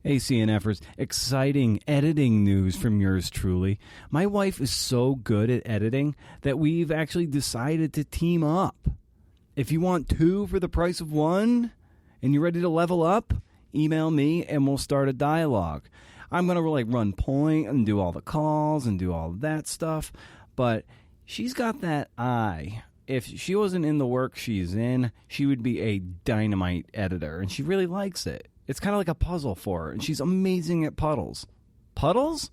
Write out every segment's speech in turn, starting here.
Hey, CNFers, exciting editing news from yours truly. My wife is so good at editing that we've actually decided to team up. If you want 2 for the price of 1 and you're ready to level up, email me and we'll start a dialogue. I'm going to run point and do all the calls and do all of that stuff, but she's got that eye. If she wasn't in the work she's in, she would be a dynamite editor, and she really likes it. It's kind of like a puzzle for her, and she's amazing at puddles. Puddles?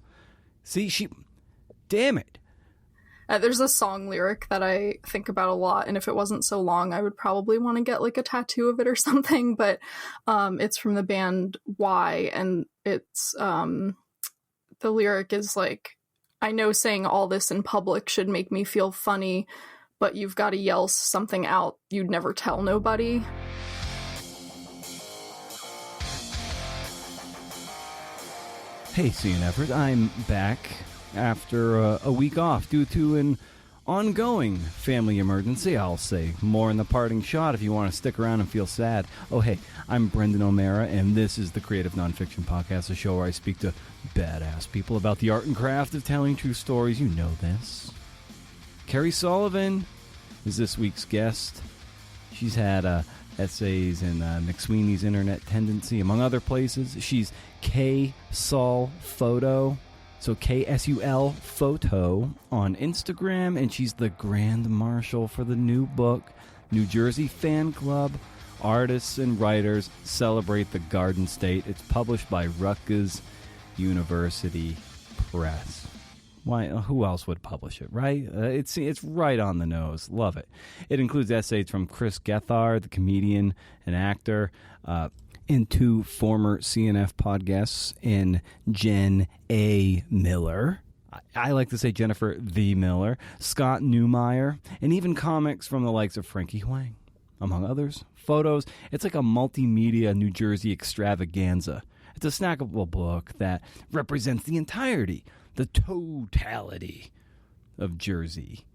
See, damn it. There's a song lyric that I think about a lot, and if it wasn't so long, I would probably want to get a tattoo of it or something, but it's from the band Y, and it's, the lyric is I know saying all this in public should make me feel funny, but you've got to yell something out you'd never tell nobody. Hey, CNFers, I'm back after a week off due to an ongoing family emergency, I'll say. More in the parting shot if you want to stick around and feel sad. Oh, hey, I'm Brendan O'Mara, and this is the Creative Nonfiction Podcast, a show where I speak to badass people about the art and craft of telling true stories. You know this. Kerri Sullivan is this week's guest. She's had essays in McSweeney's Internet Tendency, among other places. She's K Sul Photo, so KSUL Photo on Instagram, and she's the Grand Marshal for the new book, New Jersey Fan Club, Artists and Writers Celebrate the Garden State. It's published by Rutgers University Press. Why? Who else would publish it, right? It's right on the nose. Love it. It includes essays from Chris Gethard, the comedian and actor, and 2 former CNF podcasts in Jen A. Miller. I like to say Jennifer the Miller, Scott Neumeier, and even comics from the likes of Frankie Huang, among others. Photos. It's like a multimedia New Jersey extravaganza. It's a snackable book that represents the entirety, the totality of Jersey.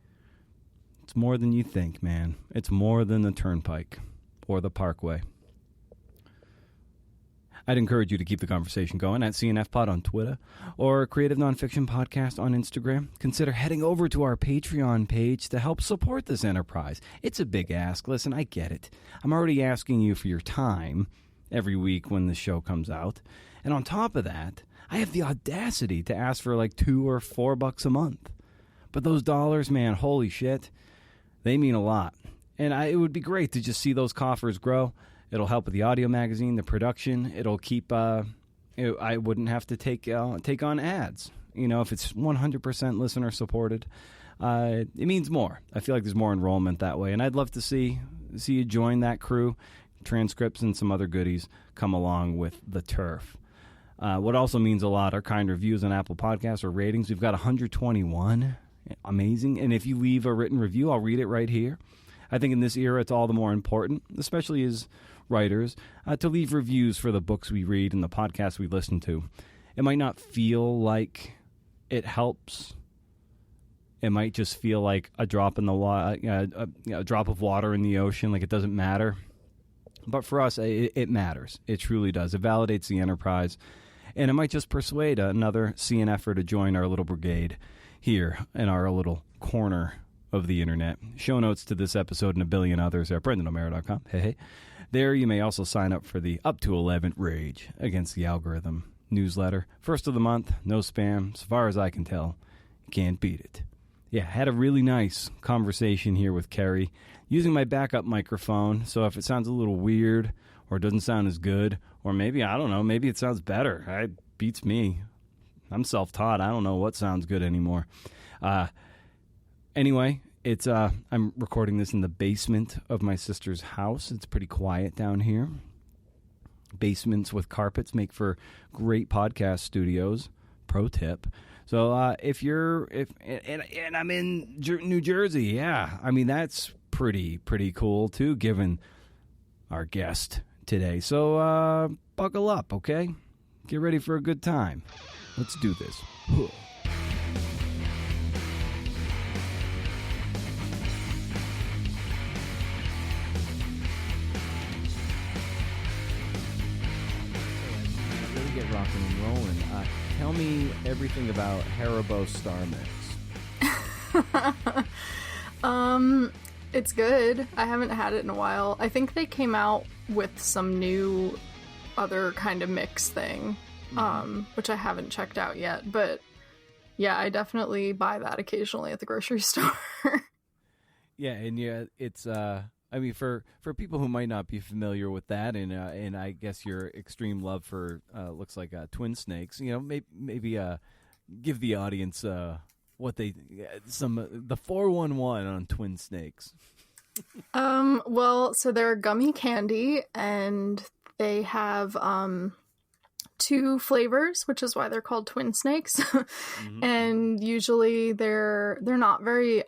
It's more than you think, man. It's more than the Turnpike or the Parkway. I'd encourage you to keep the conversation going at CNF Pod on Twitter or Creative Nonfiction Podcast on Instagram. Consider heading over to our Patreon page to help support this enterprise. It's a big ask. Listen, I get it. I'm already asking you for your time every week when the show comes out. And on top of that, I have the audacity to ask for $2 or $4 a month. But those dollars, man, holy shit, they mean a lot. And it would be great to just see those coffers grow. It'll help with the audio magazine, the production. It'll keep, I wouldn't have to take on ads. If it's 100% listener supported, it means more. I feel like there's more enrollment that way. And I'd love to see you join that crew. Transcripts and some other goodies come along with the turf. What also means a lot are kind reviews on Apple Podcasts or ratings. We've got 121. Amazing. And if you leave a written review, I'll read it right here. I think in this era, it's all the more important, especially as writers, to leave reviews for the books we read and the podcasts we listen to. It might not feel like it helps. It might just feel like a drop in the a drop of water in the ocean, like it doesn't matter. But for us, it matters. It truly does. It validates the enterprise. And it might just persuade another CNFer to join our little brigade here in our little corner of the internet. Show notes to this episode and a billion others are at BrendanO'Mara.com. Hey. There you may also sign up for the Up to 11 Rage Against the Algorithm newsletter. First of the month, no spam. As far as I can tell, can't beat it. Yeah, had a really nice conversation here with Kerri using my backup microphone. So if it sounds a little weird or doesn't sound as good, or maybe, I don't know, maybe it sounds better. It beats me. I'm self-taught. I don't know what sounds good anymore. Anyway, it's I'm recording this in the basement of my sister's house. It's pretty quiet down here. Basements with carpets make for great podcast studios. Pro tip. So if I'm in New Jersey, yeah. I mean, that's pretty cool too, given our guest today. So buckle up, okay? Get ready for a good time. Let's do this. rocking and rolling. Tell me everything about Haribo Star Mix. It's good. I haven't had it in a while. I think they came out with some new other kind of mix thing, which I haven't checked out yet. But yeah, I definitely buy that occasionally at the grocery store. Yeah, and yeah, it's I mean, for people who might not be familiar with that, and I guess your extreme love for looks like twin snakes, you know, maybe give the audience what they the 411 on twin snakes. Well, so they're gummy candy, and they have 2 flavors, which is why they're called twin snakes. And usually they're not very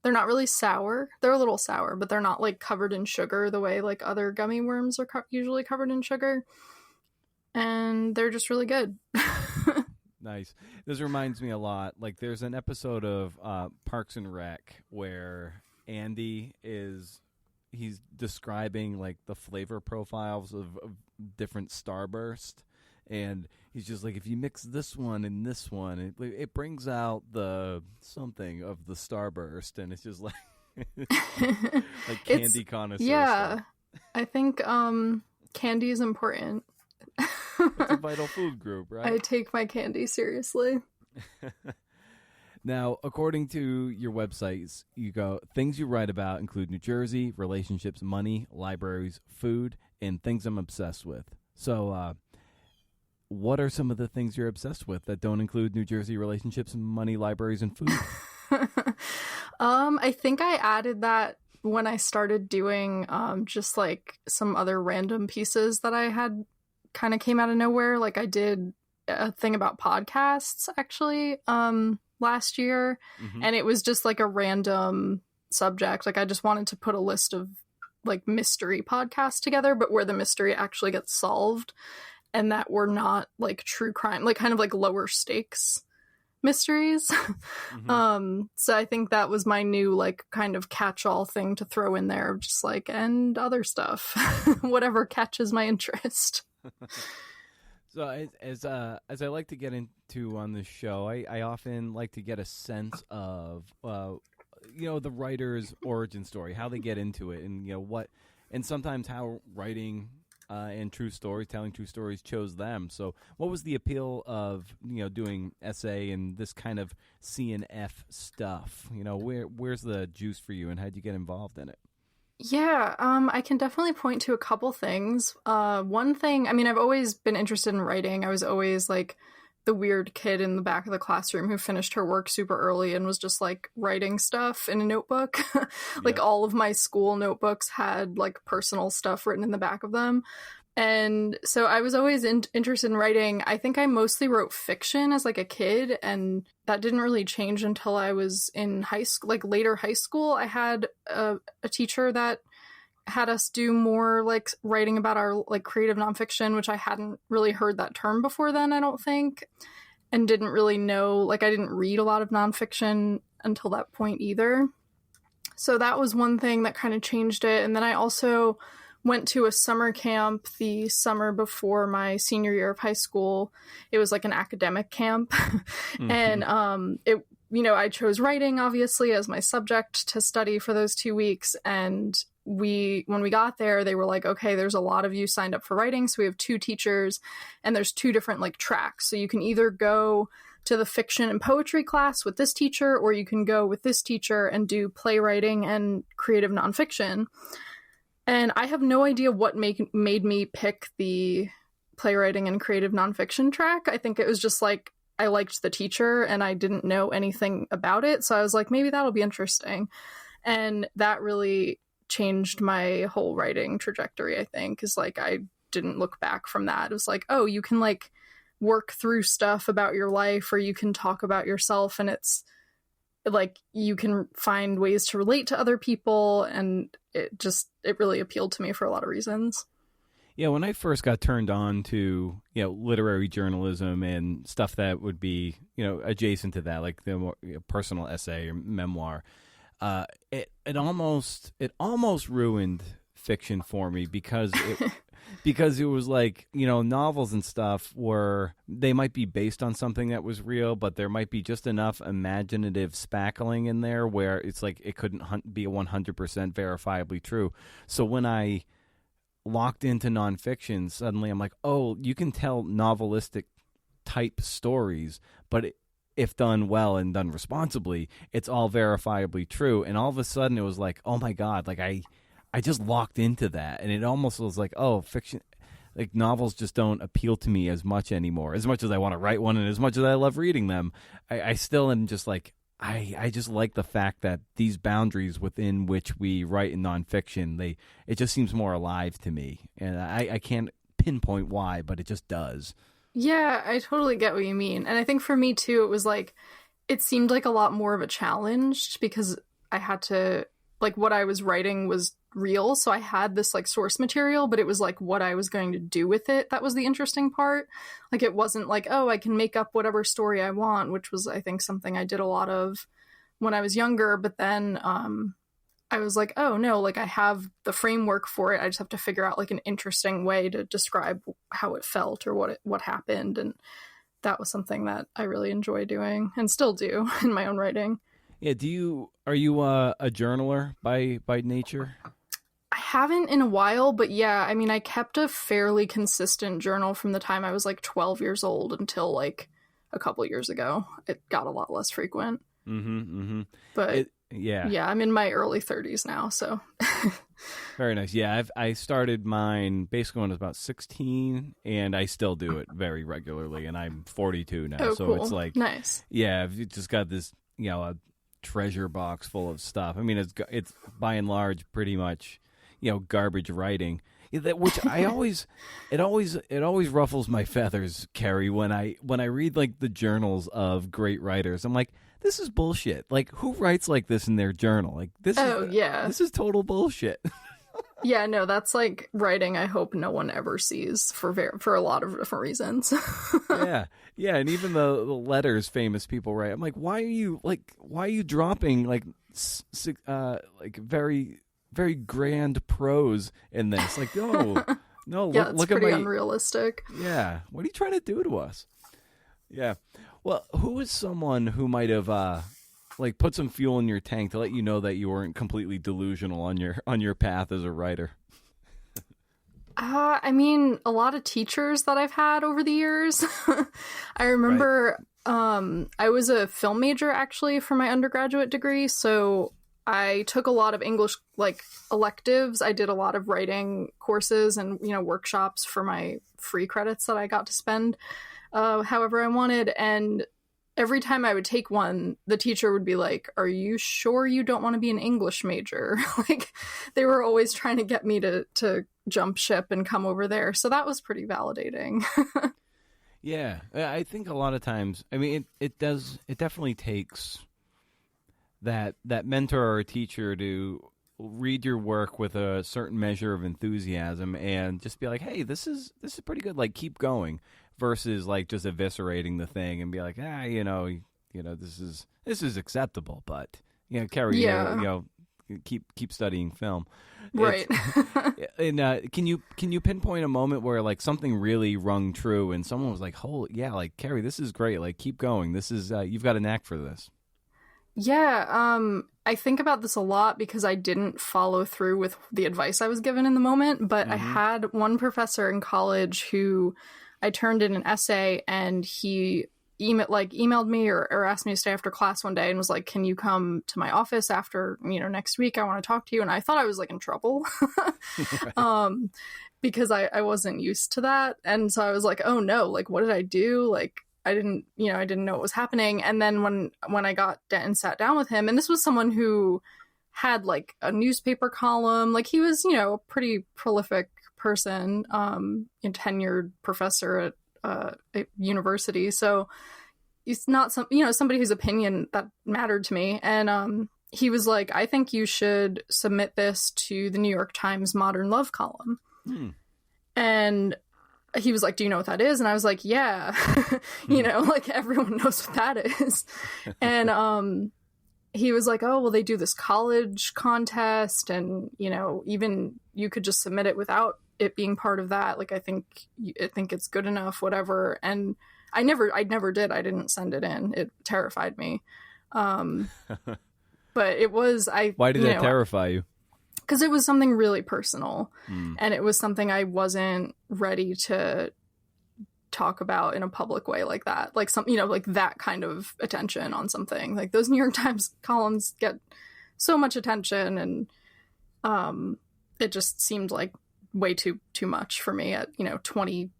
they're not really sour. They're a little sour, but they're not like covered in sugar the way like other gummy worms are usually covered in sugar. And they're just really good. Nice. This reminds me a lot. Like there's an episode of Parks and Rec where Andy he's describing like the flavor profiles of different Starburst. And he's just like, if you mix this one and this one, it brings out the something of the Starburst, and it's just like like candy connoisseur. Yeah, stuff. I think candy is important. It's a vital food group, right? I take my candy seriously. Now, according to your websites, you go things you write about include New Jersey, relationships, money, libraries, food, and things I'm obsessed with. So, what are some of the things you're obsessed with that don't include New Jersey, relationships, money, libraries, and food? I think I added that when I started doing just like some other random pieces that I had kind of came out of nowhere. Like I did a thing about podcasts actually last year, and it was just like a random subject. Like I just wanted to put a list of like mystery podcasts together, but where the mystery actually gets solved. And that were not like true crime, like kind of like lower stakes mysteries. So I think that was my new like kind of catch-all thing to throw in there, just like, and other stuff, whatever catches my interest. So as I like to get into on this show, I often like to get a sense of the writer's origin story, how they get into it, and and sometimes how writing and telling true stories chose them. So what was the appeal of, doing essay and this kind of CNF stuff? Where's the juice for you, and how'd you get involved in it? Yeah, I can definitely point to a couple things. One thing, I mean, I've always been interested in writing. I was always like the weird kid in the back of the classroom who finished her work super early and was just like writing stuff in a notebook. Like all of my school notebooks had like personal stuff written in the back of them. And so I was always interested in writing. I think I mostly wrote fiction as like a kid, and that didn't really change until I was in high school, like later high school. I had a teacher that had us do more like writing about our like creative nonfiction, which I hadn't really heard that term before then, I don't think, and didn't really know, like I didn't read a lot of nonfiction until that point either. So that was one thing that kind of changed it. And then I also went to a summer camp the summer before my senior year of high school. It was like an academic camp. And I chose writing obviously as my subject to study for those 2 weeks. And when we got there, they were like, okay, there's a lot of you signed up for writing. So we have 2 teachers and there's 2 different like tracks. So you can either go to the fiction and poetry class with this teacher, or you can go with this teacher and do playwriting and creative nonfiction. And I have no idea what made me pick the playwriting and creative nonfiction track. I think it was just like I liked the teacher and I didn't know anything about it. So I was like, maybe that'll be interesting. And that really changed my whole writing trajectory, I think, is like I didn't look back from that. It was like, oh, you can like work through stuff about your life, or you can talk about yourself, and it's like you can find ways to relate to other people, and it really appealed to me for a lot of reasons. Yeah, when I first got turned on to literary journalism and stuff that would be adjacent to that, like the more personal essay or memoir, it almost ruined fiction for me, because because it was like, novels and stuff they might be based on something that was real, but there might be just enough imaginative spackling in there where it's like it couldn't be 100% verifiably true. So when I locked into nonfiction, suddenly I'm like, oh, you can tell novelistic type stories, but if done well and done responsibly, it's all verifiably true. And all of a sudden it was like, oh my God, like I just locked into that. And it almost was like, oh, fiction, like novels just don't appeal to me as much anymore. As much as I want to write one and as much as I love reading them, I still am just like, I just like the fact that these boundaries within which we write in nonfiction, it just seems more alive to me. And I can't pinpoint why, but it just does. Yeah, I totally get what you mean. And I think for me too, it was like, it seemed like a lot more of a challenge because I had to, like, what I was writing was real. So I had this like source material, but it was like what I was going to do with it. That was the interesting part. Like, it wasn't like, oh, I can make up whatever story I want, which was, I think, something I did a lot of when I was younger. But then I was like, oh no, like I have the framework for it. I just have to figure out like an interesting way to describe how it felt or what happened. And that was something that I really enjoy doing and still do in my own writing. Yeah. Are you a journaler by nature? I haven't in a while, but yeah, I mean, I kept a fairly consistent journal from the time I was like 12 years old until like a couple years ago. It got a lot less frequent. But yeah, I'm in my early 30s now, so. Very nice. Yeah, I started mine basically when I was about 16, and I still do it very regularly, and I'm 42 now. Oh, so cool. It's like, nice. Yeah, I've just got this, a treasure box full of stuff. I mean, it's by and large pretty much, garbage writing. Which it always ruffles my feathers, Kerri, when I read like the journals of great writers. I'm like, this is bullshit. Like, who writes like this in their journal? Like, this is total bullshit. Yeah, no, that's like writing I hope no one ever sees for a lot of different reasons. yeah, and even the letters famous people write. I'm like, why are you dropping like very, very grand prose in this? Like, no, yeah, look pretty at my unrealistic. Yeah, what are you trying to do to us? Yeah. Well, who is someone who might have like put some fuel in your tank to let you know that you weren't completely delusional on your path as a writer? I mean, a lot of teachers that I've had over the years. I remember I was a film major actually for my undergraduate degree, so I took a lot of English like electives. I did a lot of writing courses and workshops for my free credits that I got to spend however I wanted. And every time I would take one, the teacher would be like, are you sure you don't want to be an English major? Like, they were always trying to get me to jump ship and come over there. So that was pretty validating. Yeah, I think a lot of times, I mean, it definitely takes that mentor or teacher to read your work with a certain measure of enthusiasm and just be like, hey, this is pretty good. Like, keep going. Versus like just eviscerating the thing and be like, this is acceptable, but Kerri, keep studying film, right? And can you pinpoint a moment where like something really rung true and someone was like, "Holy yeah, like Kerri, this is great. Like, keep going. This is you've got a knack for this." Yeah, I think about this a lot because I didn't follow through with the advice I was given in the moment, but I had one professor in college who I turned in an essay and he emailed me or asked me to stay after class one day and was like, can you come to my office after, next week? I want to talk to you. And I thought I was like in trouble because I wasn't used to that. And so I was like, oh no, like, what did I do? Like, I didn't know what was happening. And then when I got and sat down with him, and this was someone who had like a newspaper column, like he was, a pretty prolific person, a tenured professor at a university. So he's not somebody whose opinion that mattered to me. And he was like, I think you should submit this to the New York Times Modern Love column. And he was like, do you know what that is? And I was like, yeah, like everyone knows what that is. And he was like, oh, well, they do this college contest and, even you could just submit it without it being part of that. Like, I think it's good enough, whatever. And I never did. I didn't send it in. It terrified me. But it was, Why did that terrify you? Because it was something really personal, and it was something I wasn't ready to talk about in a public way like that. Like like that kind of attention on something. Like those New York Times columns get so much attention, and it just seemed like way too much for me at 20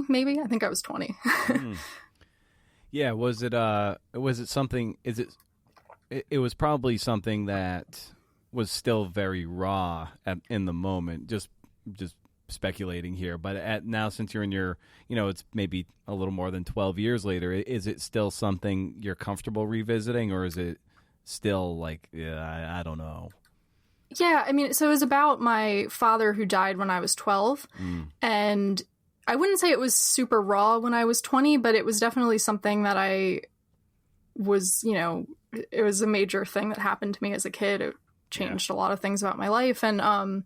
maybe. I think I was 20. Yeah, was it something? It was probably something that was still very raw in the moment. Just speculating here, but now, since you're in your, it's maybe a little more than 12 years later, is it still something you're comfortable revisiting, or is it still like, I don't know? Yeah, I mean, so it was about my father who died when I was 12, and I wouldn't say it was super raw when I was 20, but it was definitely something that I was, it was a major thing that happened to me as a kid. It changed a lot of things about my life, and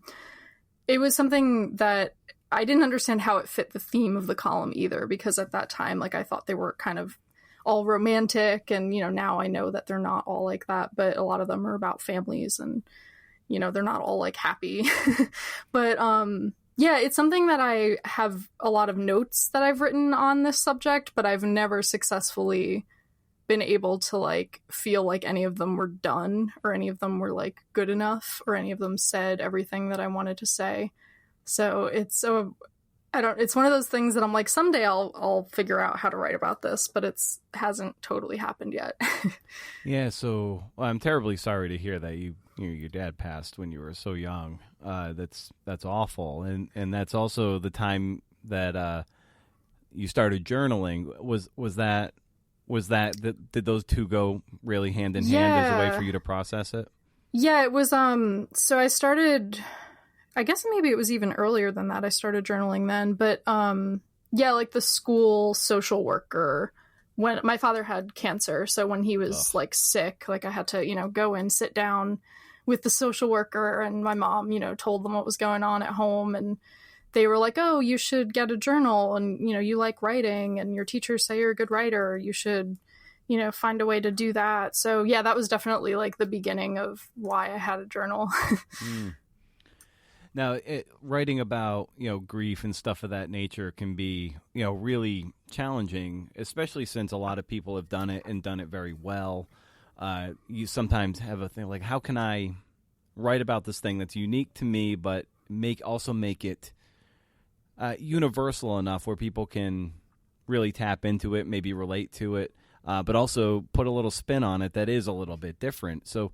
it was something that I didn't understand how it fit the theme of the column either, because at that time, like, I thought they were kind of all romantic, and now I know that they're not all like that, but a lot of them are about families, and they're not all like happy. But yeah, it's something that I have a lot of notes that I've written on this subject, but I've never successfully been able to like feel like any of them were done, or any of them were like good enough, or any of them said everything that I wanted to say. So it's one of those things that I'm like, someday I'll figure out how to write about this, but hasn't totally happened yet. Yeah, so I'm terribly sorry to hear that your dad passed when you were so young. That's awful, and that's also the time that you started journaling. Did those two go really hand in hand as a way for you to process it? Yeah, it was. So I started, I guess maybe it was even earlier than that. I started journaling then, but yeah, like the school social worker, when my father had cancer, so when he was like sick, like I had to go and sit down with the social worker, and my mom told them what was going on at home, and they were like, oh, you should get a journal, and you like writing, and your teachers say you're a good writer, you should find a way to do that. So yeah, that was definitely like the beginning of why I had a journal. Now, writing about grief and stuff of that nature can be really challenging, especially since a lot of people have done it and done it very well. You sometimes have a thing like, how can I write about this thing that's unique to me, but make it universal enough where people can really tap into it, maybe relate to it, but also put a little spin on it that is a little bit different. So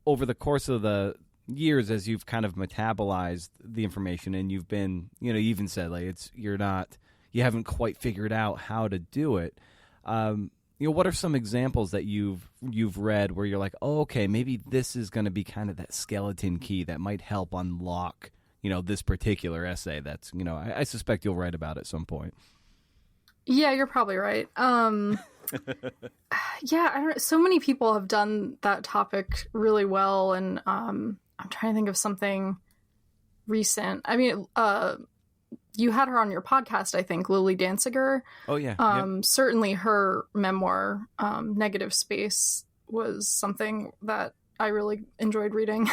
over the course of the years, as you've kind of metabolized the information, and you've been, you even said like you haven't quite figured out how to do it. What are some examples that you've read where you're like, oh, okay, maybe this is going to be kind of that skeleton key that might help unlock, this particular essay that's, I suspect you'll write about at some point. Yeah, you're probably right. Yeah, I don't. So many people have done that topic really well, and I'm trying to think of something recent. I mean, you had her on your podcast, I think, Lily Danziger. Oh yeah. Yep. Certainly, her memoir, Negative Space, was something that I really enjoyed reading.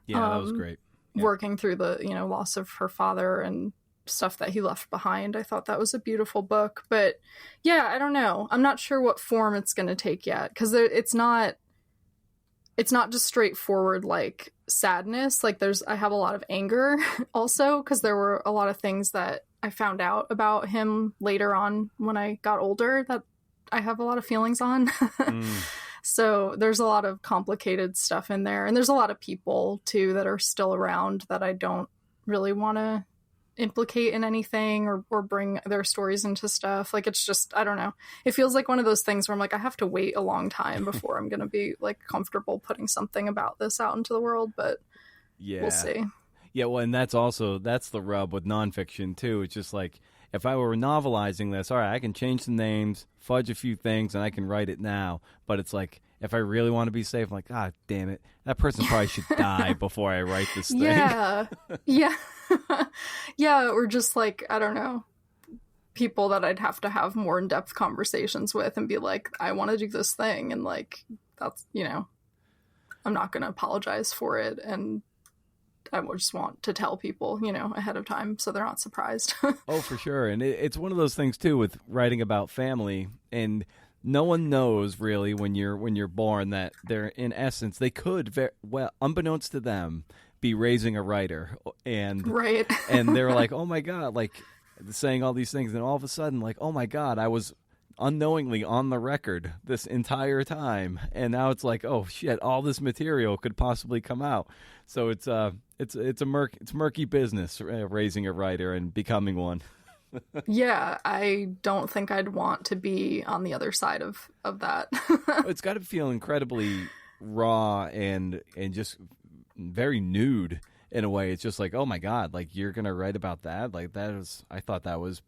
Yeah, that was great. Yep. Working through the loss of her father and stuff that he left behind. I thought that was a beautiful book. But yeah, I don't know. I'm not sure what form it's going to take yet, because it's not just straightforward like sadness. Like I have a lot of anger also, because there were a lot of things that I found out about him later on when I got older that I have a lot of feelings on. So there's a lot of complicated stuff in there, and there's a lot of people too that are still around that I don't really want to implicate in anything or bring their stories into stuff. Like, it's just, I don't know. It feels like one of those things where I'm like, I have to wait a long time before I'm going to be like comfortable putting something about this out into the world, but yeah, we'll see. Yeah, well, and that's the rub with nonfiction too. It's just like if I were novelizing this, all right, I can change the names, fudge a few things, and I can write it now. But it's like if I really want to be safe, I'm like, God damn it, that person probably should die before I write this thing. Yeah, yeah, yeah. Or just like, I don't know, people that I'd have to have more in-depth conversations with and be like, I want to do this thing, and like that's, I'm not going to apologize for it, and I just want to tell people, ahead of time so they're not surprised. Oh, for sure. And it's one of those things too with writing about family, and no one knows really when you're born that they're, in essence, they could well, unbeknownst to them, be raising a writer, and right. And they're like, oh my God, like saying all these things, and all of a sudden, like, oh my God, I was unknowingly on the record this entire time, and now it's like, oh shit, all this material could possibly come out. So it's murky business, raising a writer and becoming one. Yeah, I don't think I'd want to be on the other side of that. It's got to feel incredibly raw and just very nude in a way. It's just like, oh my God, like you're gonna write about that? Like I thought that was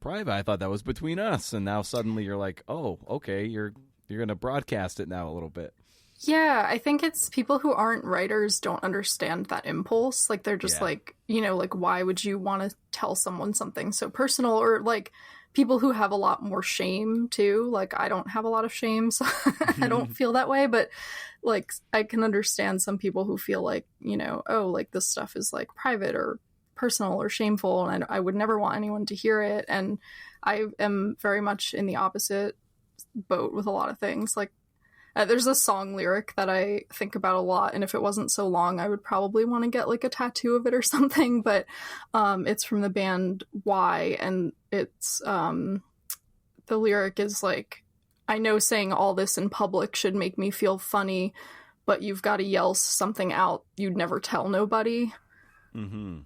private. I thought that was between us, and now suddenly you're like, oh, okay, you're gonna broadcast it now a little bit. Yeah, I think it's people who aren't writers don't understand that impulse. Like they're just like, like why would you want to tell someone something so personal? Or like people who have a lot more shame too. Like I don't have a lot of shame, so I don't feel that way. But like I can understand some people who feel like, oh, like this stuff is like private or personal or shameful, and I would never want anyone to hear it. And I am very much in the opposite boat with a lot of things. Like there's a song lyric that I think about a lot, and if it wasn't so long, I would probably want to get like a tattoo of it or something. But it's from the band Y, and it's the lyric is like, I know saying all this in public should make me feel funny, but you've got to yell something out you'd never tell nobody. Mm-hmm.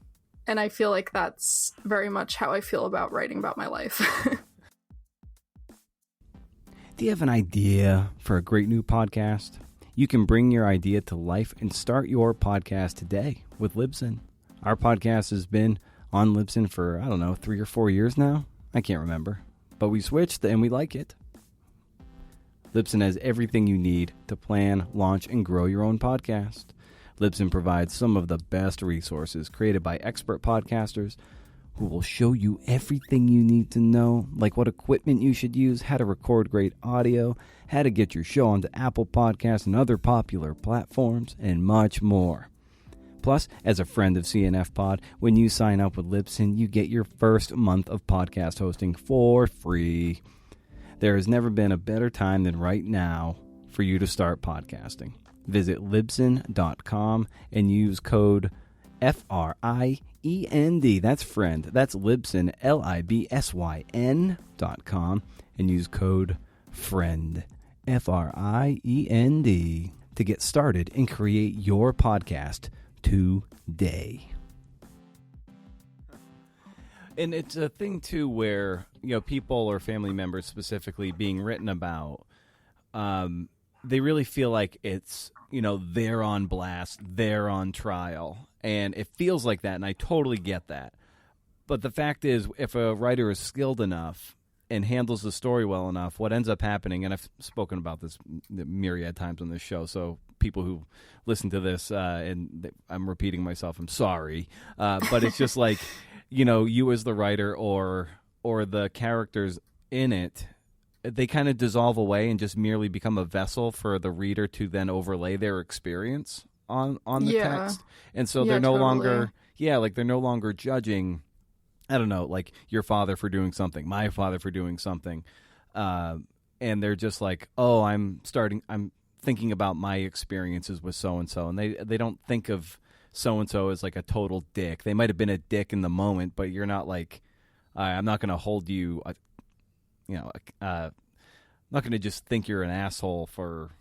And I feel like that's very much how I feel about writing about my life. Do you have an idea for a great new podcast? You can bring your idea to life and start your podcast today with Libsyn. Our podcast has been on Libsyn for, 3 or 4 years now. I can't remember. But we switched and we like it. Libsyn has everything you need to plan, launch, and grow your own podcast. Libsyn provides some of the best resources created by expert podcasters who will show you everything you need to know, like what equipment you should use, how to record great audio, how to get your show onto Apple Podcasts and other popular platforms, and much more. Plus, as a friend of CNF Pod, when you sign up with Libsyn, you get your first month of podcast hosting for free. There has never been a better time than right now for you to start podcasting. Visit Libsyn.com and use code FRIEND. That's friend. That's Libsyn, LIBSYN.com, and use code FRIEND, FRIEND, to get started and create your podcast today. And it's a thing too where, people or family members specifically being written about, they really feel like it's, they're on blast, they're on trial. And it feels like that, and I totally get that. But the fact is, if a writer is skilled enough and handles the story well enough, what ends up happening, and I've spoken about this myriad times on this show, so people who listen to this, and I'm repeating myself, I'm sorry. But it's just like, you as the writer or the characters in it, they kind of dissolve away and just merely become a vessel for the reader to then overlay their experience on the text. And so they're no longer they're no longer judging, I don't know, like your father for doing something, my father for doing something, and they're just like, oh, I'm thinking about my experiences with so and so, and they don't think of so and so as like a total dick. They might have been a dick in the moment, but you're not like, I'm not going to hold you, I'm not going to just think you're an asshole for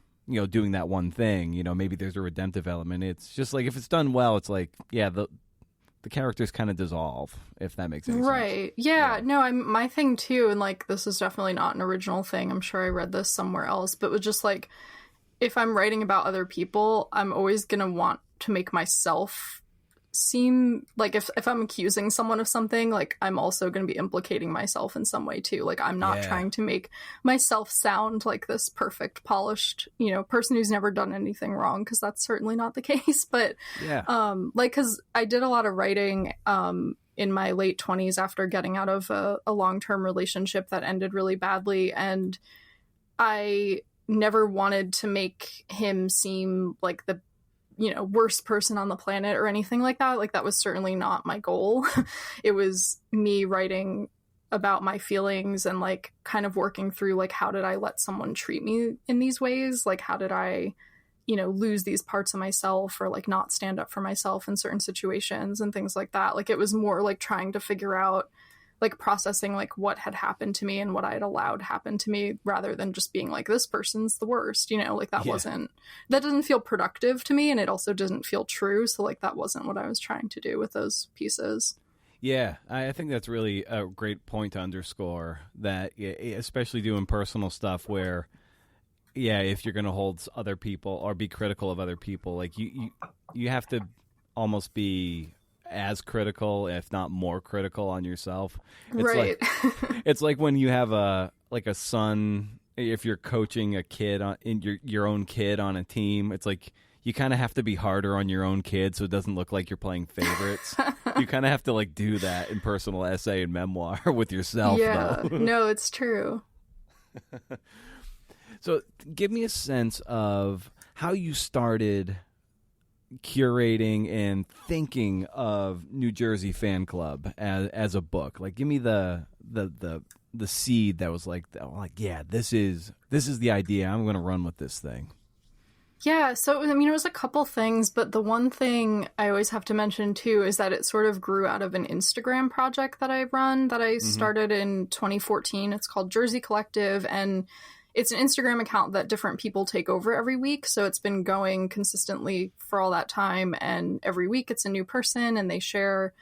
doing that one thing. Maybe there's a redemptive element. It's just like, if it's done well, it's like, the characters kind of dissolve, if that makes any sense. Right. Yeah. No, my thing too, and like, this is definitely not an original thing. I'm sure I read this somewhere else, but with just like, if I'm writing about other people, I'm always going to want to make myself seem like if I'm accusing someone of something, like I'm also going to be implicating myself in some way too. Like I'm not trying to make myself sound like this perfect, polished, person who's never done anything wrong, because that's certainly not the case. But like, because I did a lot of writing in my late 20s after getting out of a long-term relationship that ended really badly, and I never wanted to make him seem like the worst person on the planet or anything like that. Like that was certainly not my goal. It was me writing about my feelings and like kind of working through like, how did I let someone treat me in these ways? Like, how did I, lose these parts of myself, or like not stand up for myself in certain situations and things like that. Like it was more like trying to figure out, like processing like what had happened to me and what I had allowed happen to me, rather than just being like, this person's the worst, like that that doesn't feel productive to me. And it also doesn't feel true. So like, that wasn't what I was trying to do with those pieces. Yeah, I think that's really a great point to underscore, that especially doing personal stuff where, if you're going to hold other people or be critical of other people, like you have to almost be as critical, if not more critical, on yourself. It's right. It's like when you have a son, if you're coaching a kid your own kid on a team, it's like you kind of have to be harder on your own kid so it doesn't look like you're playing favorites. You kind of have to like do that in personal essay and memoir with yourself. Yeah, though. No, it's true. So give me a sense of how you started curating and thinking of New Jersey Fan Club as a book. Like, give me the seed that was like, this is the idea. I'm going to run with this thing. Yeah, so I mean, it was a couple things, but the one thing I always have to mention too is that it sort of grew out of an Instagram project that I run that I started in 2014. It's called Jersey Collective, and it's an Instagram account that different people take over every week. So it's been going consistently for all that time. And every week it's a new person, and they share,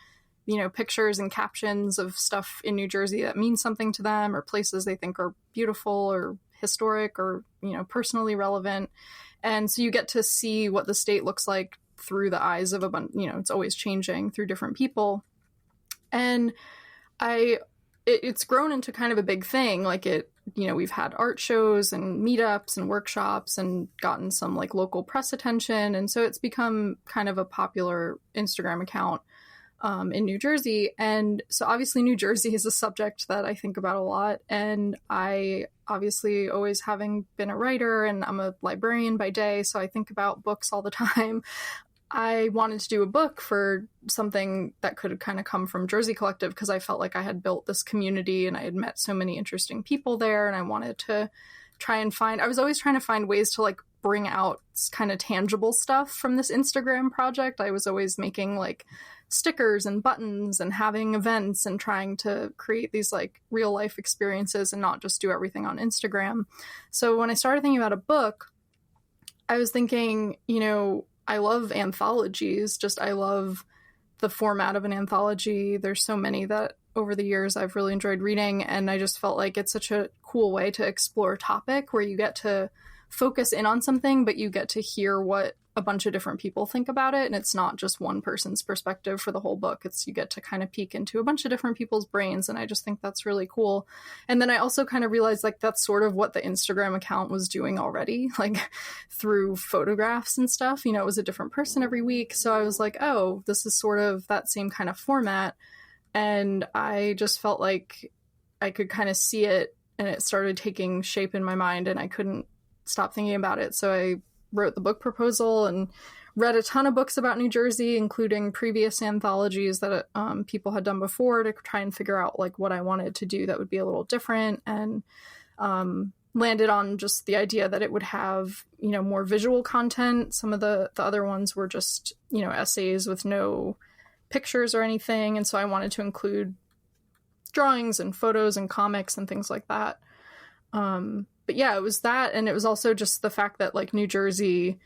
pictures and captions of stuff in New Jersey that means something to them, or places they think are beautiful or historic or, personally relevant. And so you get to see what the state looks like through the eyes of a bunch, it's always changing through different people. And it's grown into kind of a big thing. Like we've had art shows and meetups and workshops and gotten some like local press attention. And so it's become kind of a popular Instagram account in New Jersey. And so obviously New Jersey is a subject that I think about a lot. And I obviously, always having been a writer, and I'm a librarian by day, so I think about books all the time. I wanted to do a book for something that could kind of come from Jersey Collective, because I felt like I had built this community and I had met so many interesting people there, and I wanted to I was always trying to find ways to like bring out kind of tangible stuff from this Instagram project. I was always making like stickers and buttons and having events and trying to create these like real life experiences and not just do everything on Instagram. So when I started thinking about a book, I was thinking, I love anthologies. I love the format of an anthology. There's so many that over the years I've really enjoyed reading, and I just felt like it's such a cool way to explore a topic where you get to focus in on something, but you get to hear what a bunch of different people think about it, and it's not just one person's perspective for the whole book. You get to kind of peek into a bunch of different people's brains, and I just think that's really cool. And then I also kind of realized like that's sort of what the Instagram account was doing already, like through photographs and stuff. It was a different person every week, so I was like, oh, this is sort of that same kind of format. And I just felt like I could kind of see it, and it started taking shape in my mind, and I couldn't stop thinking about it. So I wrote the book proposal and read a ton of books about New Jersey, including previous anthologies that people had done before, to try and figure out like what I wanted to do that would be a little different, and landed on just the idea that it would have, more visual content. Some of the other ones were just, essays with no pictures or anything. And so I wanted to include drawings and photos and comics and things like that. But yeah, it was that. And it was also just the fact that like New Jersey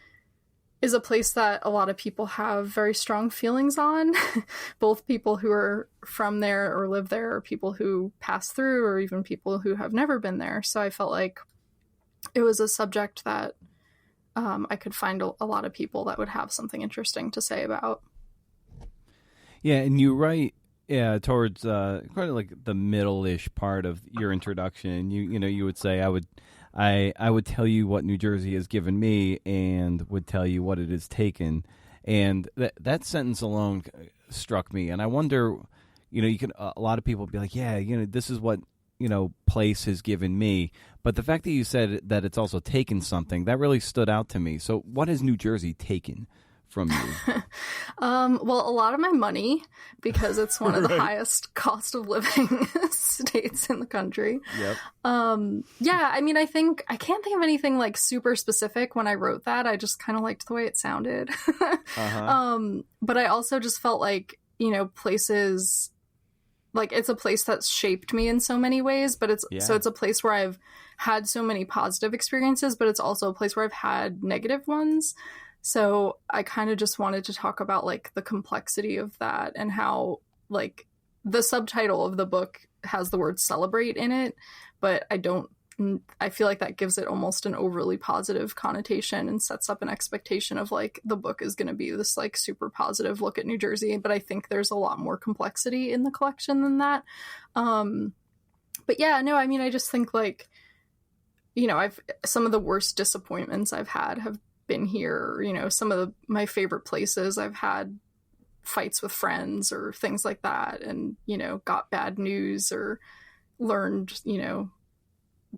is a place that a lot of people have very strong feelings on, both people who are from there or live there, or people who pass through, or even people who have never been there. So I felt like it was a subject that I could find a lot of people that would have something interesting to say about. Yeah, and you write towards kind of like the middle-ish part of your introduction. You would say I would tell you what New Jersey has given me and would tell you what it has taken. And that sentence alone struck me. And I wonder, you can a lot of people be like, yeah, this is what place has given me. But the fact that you said that it's also taken something, that really stood out to me. So what has New Jersey taken from you? Well, a lot of my money, because it's one of the highest cost of living states in the country. Yep. Yeah, I mean, I can't think of anything like super specific when I wrote that. I just kind of liked the way it sounded. But I also just felt like, places, like it's a place that's shaped me in so many ways, but so it's a place where I've had so many positive experiences, but it's also a place where I've had negative ones. So I kind of just wanted to talk about like the complexity of that and how like the subtitle of the book has the word celebrate in it, but I feel like that gives it almost an overly positive connotation and sets up an expectation of like the book is going to be this like super positive look at New Jersey. But I think there's a lot more complexity in the collection than that. But yeah, no, I mean, I just think like, some of the worst disappointments I've had have been here. Some of my favorite places I've had fights with friends or things like that, and got bad news or learned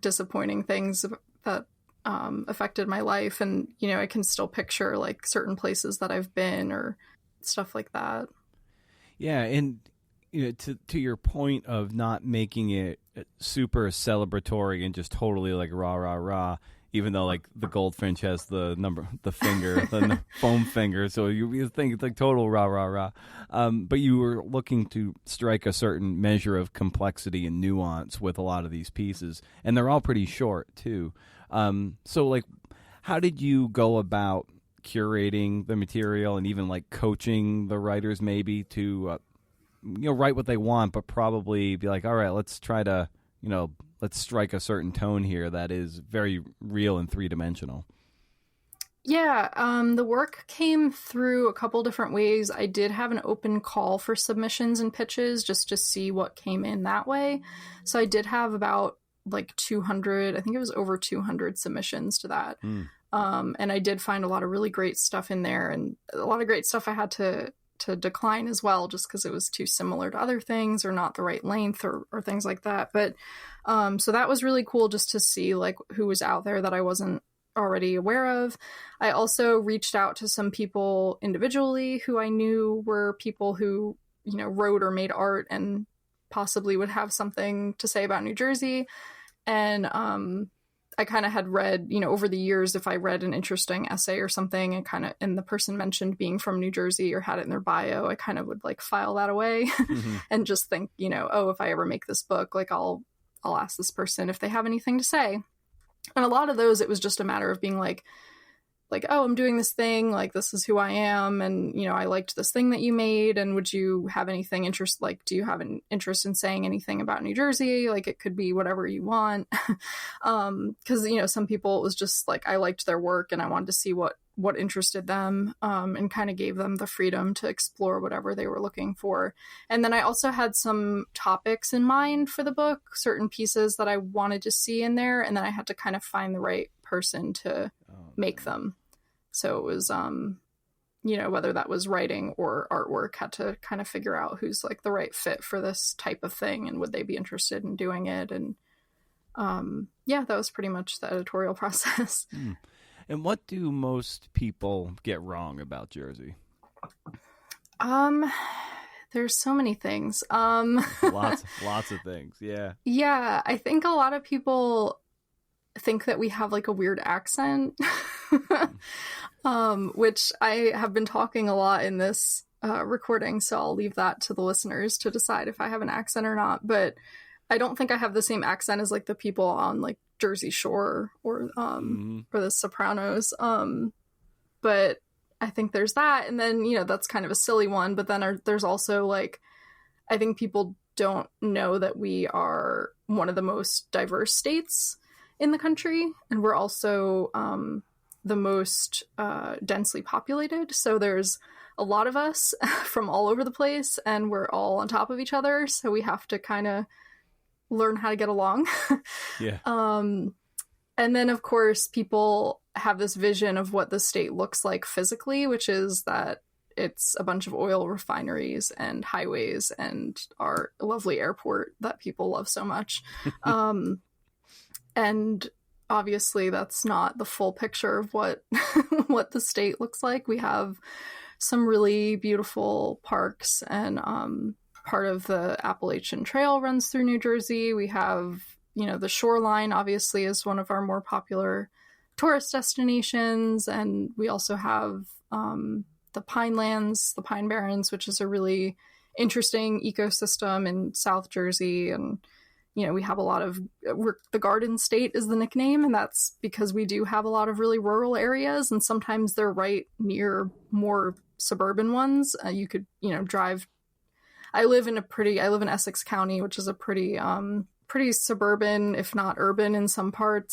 disappointing things that affected my life, and I can still picture like certain places that I've been or stuff like that. Yeah, and to your point of not making it super celebratory and just totally like rah rah rah, even though like the goldfinch has the finger, the foam finger, so you think it's like total rah rah rah. But you were looking to strike a certain measure of complexity and nuance with a lot of these pieces, and they're all pretty short too. So like, how did you go about curating the material and even like coaching the writers maybe to write what they want, but probably be like, all right, let's try to let's strike a certain tone here that is very real and three-dimensional. Yeah, the work came through a couple different ways. I did have an open call for submissions and pitches just to see what came in that way. So I did have about like 200, I think it was over 200 submissions to that. And I did find a lot of really great stuff in there, and a lot of great stuff I had to decline as well, just because it was too similar to other things or not the right length or things like that. But so that was really cool just to see like who was out there that I wasn't already aware of. I also reached out to some people individually who I knew were people who, wrote or made art and possibly would have something to say about New Jersey. And I kind of had read, over the years, if I read an interesting essay or something and the person mentioned being from New Jersey or had it in their bio, I kind of would like file that away and just think, oh, if I ever make this book, like I'll ask this person if they have anything to say. And a lot of those, it was just a matter of being like, oh, I'm doing this thing, like this is who I am, and I liked this thing that you made, and would you have anything do you have an interest in saying anything about New Jersey? Like it could be whatever you want. Because some people, it was just like I liked their work and I wanted to see what interested them, and kind of gave them the freedom to explore whatever they were looking for. And then I also had some topics in mind for the book, certain pieces that I wanted to see in there, and then I had to kind of find the right person to make them. So it was, whether that was writing or artwork, had to kind of figure out who's like the right fit for this type of thing and would they be interested in doing it. And that was pretty much the editorial process. And what do most people get wrong about Jersey? There's so many things. Lots of things. Yeah. Yeah. I think a lot of people think that we have like a weird accent, which I have been talking a lot in this recording, so I'll leave that to the listeners to decide if I have an accent or not. But I don't think I have the same accent as like the people on like Jersey Shore or The Sopranos. But I think there's that, and then that's kind of a silly one. But then there's also like, I think people don't know that we are one of the most diverse states in the country, and we're also the most densely populated. So there's a lot of us from all over the place, and we're all on top of each other, so we have to kind of learn how to get along. Yeah. And then, of course, people have this vision of what the state looks like physically, which is that it's a bunch of oil refineries and highways and our lovely airport that people love so much. And obviously, that's not the full picture of what what the state looks like. We have some really beautiful parks, and part of the Appalachian Trail runs through New Jersey. We have, the shoreline obviously is one of our more popular tourist destinations, and we also have the Pinelands, the Pine Barrens, which is a really interesting ecosystem in South Jersey. And we have a lot of the Garden State is the nickname, and that's because we do have a lot of really rural areas, and sometimes they're right near more suburban ones. You could drive. I live in Essex County, which is a pretty suburban, if not urban in some part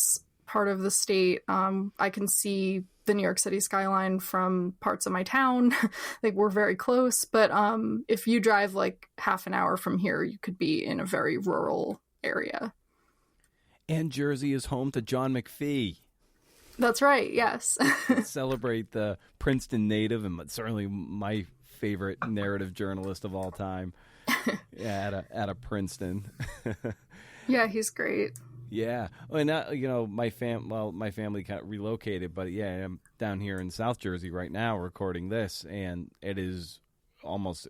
of the state. I can see the New York City skyline from parts of my town. Like, we're very close, but if you drive like half an hour from here, you could be in a very rural area. And Jersey is home to John McPhee. That's right, yes. Celebrate the Princeton native, and certainly my favorite narrative journalist of all time. Yeah, at a Princeton. Yeah, he's great. Yeah, and my family kind of relocated, but yeah, I'm down here in South Jersey right now recording this, and it is almost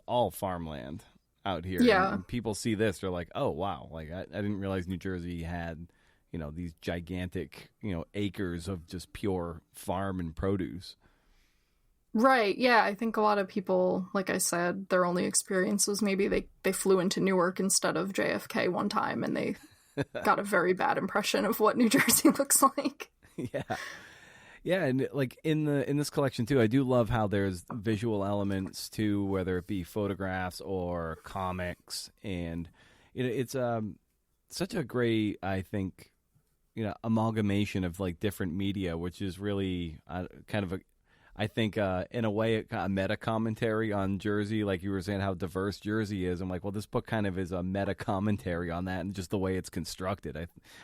all farmland out here. Yeah, and people see this, they're like, oh wow, like I didn't realize New Jersey had these gigantic acres of just pure farm and produce. Right. Yeah, I think a lot of people, like I said, their only experience was maybe they flew into Newark instead of JFK one time, and they got a very bad impression of what New Jersey looks like. Yeah, and like in this collection too, I do love how there's visual elements too, whether it be photographs or comics, and it's such a great, I think, amalgamation of like different media, which is really kind of I think in a way a meta commentary on Jersey, like you were saying how diverse Jersey is. I'm like, well, this book kind of is a meta commentary on that, and just the way it's constructed.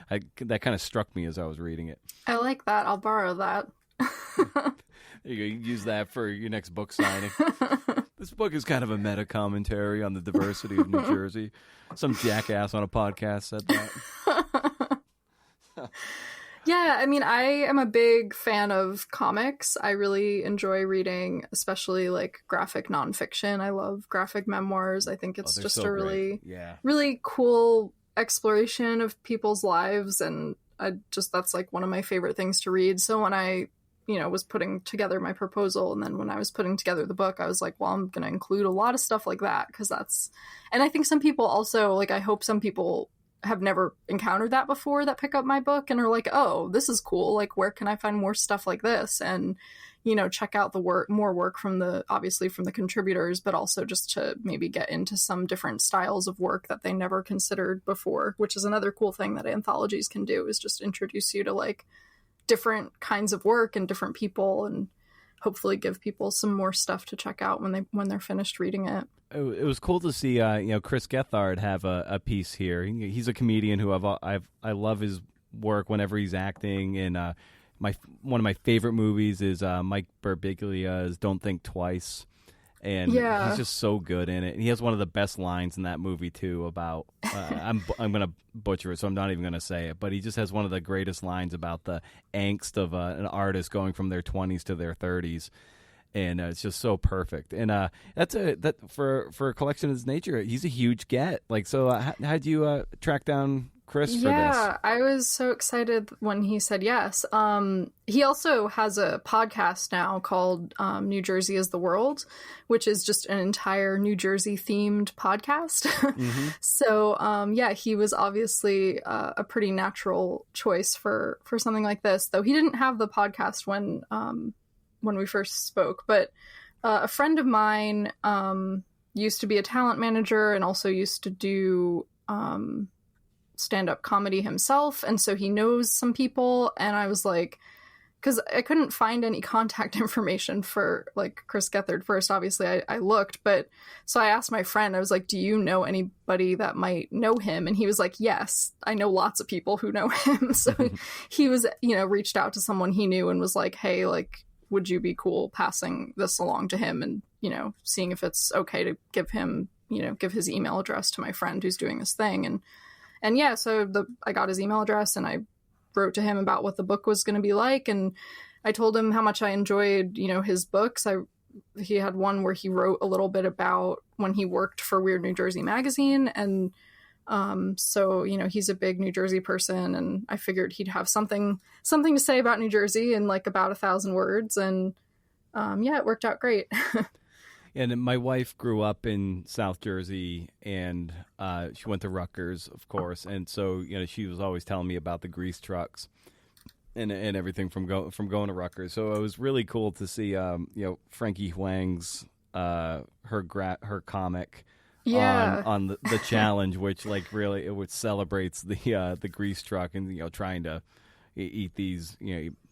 I that kind of struck me as I was reading it. I like that. I'll borrow that. There you go. You can use that for your next book signing. This book is kind of a meta commentary on the diversity of New Jersey. Some jackass on a podcast said that. Yeah, I mean, I am a big fan of comics. I really enjoy reading, especially like graphic nonfiction. I love graphic memoirs. I think it's just a really, really cool exploration of people's lives, and that's like one of my favorite things to read. So when I, was putting together my proposal, and then when I was putting together the book, I was like, well, I'm going to include a lot of stuff like that, because and I think some people also, like, I hope some people have never encountered that before that pick up my book and are like, oh, this is cool, like, where can I find more stuff like this? And check out more work from the contributors, but also just to maybe get into some different styles of work that they never considered before, which is another cool thing that anthologies can do, is just introduce you to like different kinds of work and different people, and hopefully give people some more stuff to check out when they're finished reading it. It was cool to see, Chris Gethard have a piece here. He's a comedian who I love his work whenever he's acting. And one of my favorite movies is Mike Birbiglia's "Don't Think Twice," and he's just so good in it. And he has one of the best lines in that movie too. About I'm gonna butcher it, so I'm not even gonna say it. But he just has one of the greatest lines about the angst of an artist going from their 20s to their 30s. And it's just so perfect, and that for a collection of this nature, he's a huge get. Like, so how'd you track down Chris for this? Yeah, I was so excited when he said yes. He also has a podcast now called New Jersey is the World, which is just an entire New Jersey themed podcast. Mm-hmm. So he was obviously a pretty natural choice for something like this, though he didn't have the podcast when we first spoke, but a friend of mine used to be a talent manager and also used to do stand-up comedy himself, and so he knows some people, and I was like, because I couldn't find any contact information for like Chris Gethard first. Obviously, I looked, but so I asked my friend, I was like, do you know anybody that might know him? And he was like, yes, I know lots of people who know him. So he was, reached out to someone he knew and was like, hey, like, would you be cool passing this along to him and, seeing if it's okay to give him, give his email address to my friend who's doing this thing. And yeah, so I got his email address and I wrote to him about what the book was going to be like. And I told him how much I enjoyed, his books. He had one where he wrote a little bit about when he worked for Weird New Jersey magazine. And so, he's a big New Jersey person, and I figured he'd have something to say about New Jersey in like about 1,000 words. And yeah, it worked out great. And my wife grew up in South Jersey, and she went to Rutgers, of course. And so, she was always telling me about the grease trucks and everything from going to Rutgers. So it was really cool to see, Frankie Huang's her comic on the challenge, which like really it celebrates the grease truck and trying to eat these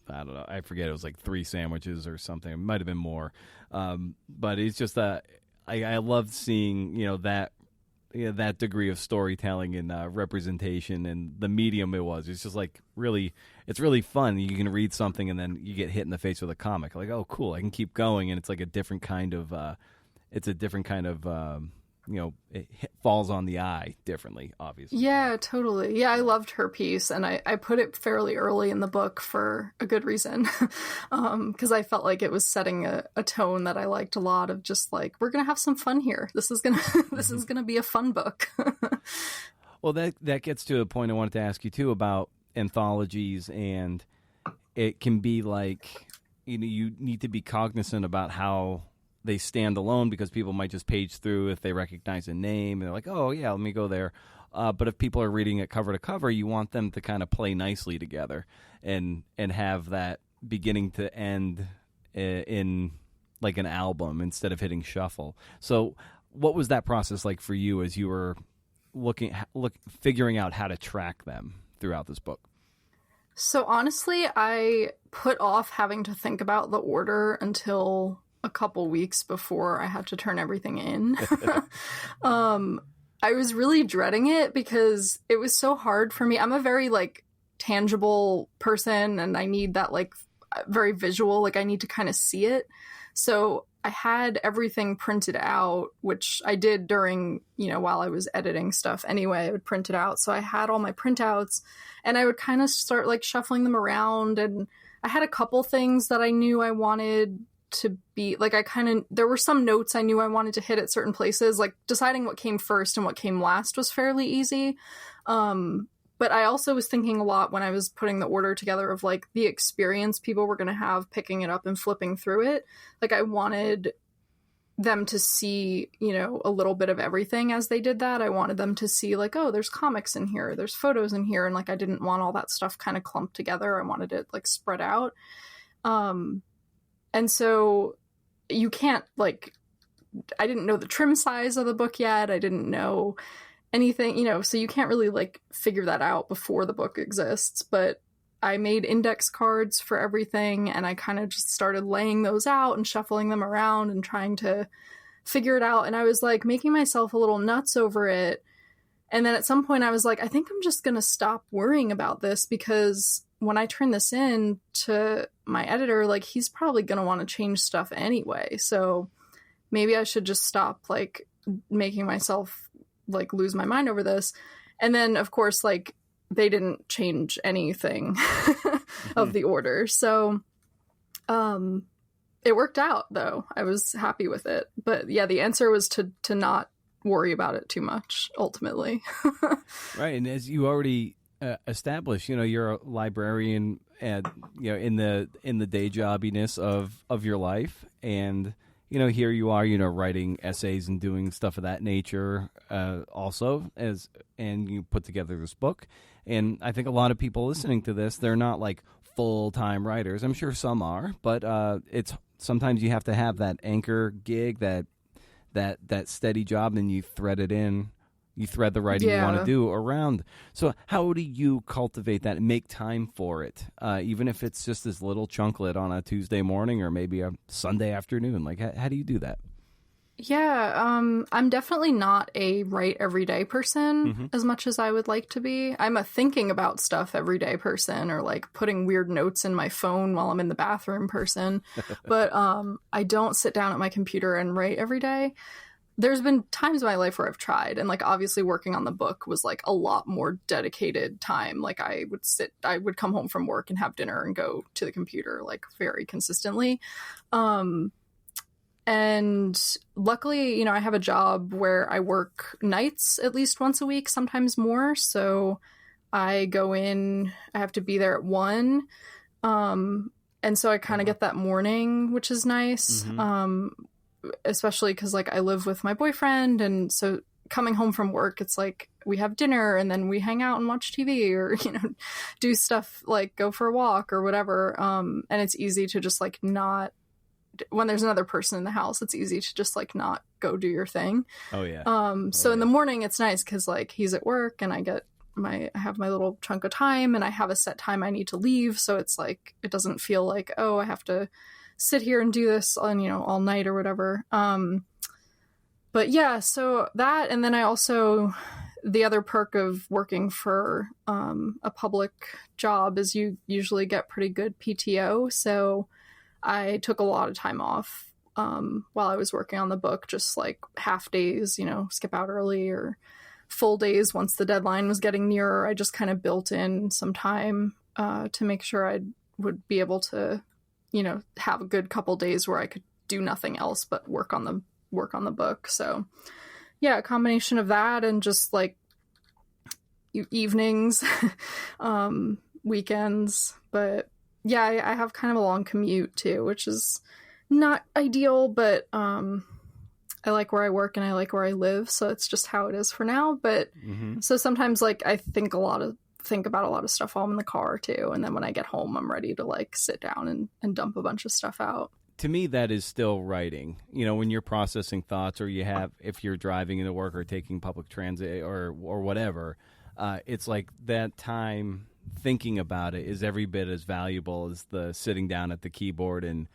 I don't know. I forget. It was like 3 sandwiches or something. It might have been more. But it's just I loved seeing that degree of storytelling and representation and the medium it was. It's just like it's really fun. You can read something and then you get hit in the face with a comic. Like, oh, cool, I can keep going, and it's like a different kind of. It falls on the eye differently, obviously. Yeah, totally. Yeah, I loved her piece, and I put it fairly early in the book for a good reason, because I felt like it was setting a tone that I liked a lot of just like, we're going to have some fun here. This is going to be a fun book. Well, that gets to a point I wanted to ask you, too, about anthologies, and it can be like, you need to be cognizant about how they stand alone, because people might just page through if they recognize a name and they're like, oh yeah, let me go there. But if people are reading it cover to cover, you want them to kind of play nicely together and have that beginning to end in like an album instead of hitting shuffle. So what was that process like for you as you were figuring out how to track them throughout this book? So honestly, I put off having to think about the order until a couple weeks before I had to turn everything in. I was really dreading it because it was so hard for me. I'm a very like tangible person, and I need that like very visual, like I need to kind of see it. So I had everything printed out, which I did during, while I was editing stuff anyway. I would print it out. So I had all my printouts, and I would kind of start like shuffling them around, and I had a couple things that I knew I wanted to be like, there were some notes I knew I wanted to hit at certain places. Like deciding what came first and what came last was fairly easy. But I also was thinking a lot when I was putting the order together of like the experience people were going to have picking it up and flipping through it. Like I wanted them to see, a little bit of everything as they did that. I wanted them to see like, oh, there's comics in here, there's photos in here. And like, I didn't want all that stuff kind of clumped together. I wanted it like spread out. And so you can't like, I didn't know the trim size of the book yet. I didn't know anything, so you can't really like figure that out before the book exists. But I made index cards for everything, and I kind of just started laying those out and shuffling them around and trying to figure it out. And I was like making myself a little nuts over it. And then at some point I was like, I think I'm just going to stop worrying about this, because when I turn this in to my editor, like he's probably going to want to change stuff anyway. So maybe I should just stop like making myself like lose my mind over this. And then of course, like they didn't change anything of the order. So, it worked out though. I was happy with it, but yeah, the answer was to not worry about it too much ultimately. Right. And as you already established, you're a librarian and, in the day jobbiness of your life. And, here you are, writing essays and doing stuff of that nature also and you put together this book. And I think a lot of people listening to this, they're not like full-time writers. I'm sure some are, but it's sometimes you have to have that anchor gig, that steady job, and you thread it in you thread the writing you want Yeah. to do around. So how do you cultivate that and make time for it, even if it's just this little chunklet on a Tuesday morning or maybe a Sunday afternoon? Like, how do you do that? Yeah, I'm definitely not a write every day person as much as I would like to be. I'm a thinking about stuff every day person, or like putting weird notes in my phone while I'm in the bathroom person. But I don't sit down at my computer and write every day. There's been times in my life where I've tried, and like obviously working on the book was like a lot more dedicated time. Like I would come home from work and have dinner and go to the computer like very consistently. And luckily, I have a job where I work nights at least once a week, sometimes more. So I go in, I have to be there at 1. And so I kind of get that morning, which is nice. Especially because like I live with my boyfriend. And so coming home from work, it's like we have dinner and then we hang out and watch TV or, do stuff like go for a walk or whatever. And it's easy to just like not, when there's another person in the house, it's easy to just like not go do your thing. Oh yeah. So in the morning it's nice because like he's at work and I have my little chunk of time and I have a set time I need to leave. So it's like, it doesn't feel like, oh, I have to sit here and do this on, all night or whatever. But yeah, so that, and then I also, the other perk of working for a public job is you usually get pretty good PTO. So I took a lot of time off while I was working on the book, just like half days, skip out early, or full days once the deadline was getting nearer. I just kind of built in some time to make sure I would be able to, have a good couple days where I could do nothing else but work on the book. So yeah, a combination of that and just like evenings, weekends, but yeah, I have kind of a long commute too, which is not ideal, but I like where I work and I like where I live, so it's just how it is for now. But so sometimes like I think about a lot of stuff while I'm in the car too, and then when I get home, I'm ready to like sit down and dump a bunch of stuff out. To me, that is still writing. When you're processing thoughts, or if you're driving into work or taking public transit or whatever, it's like that time thinking about it is every bit as valuable as the sitting down at the keyboard and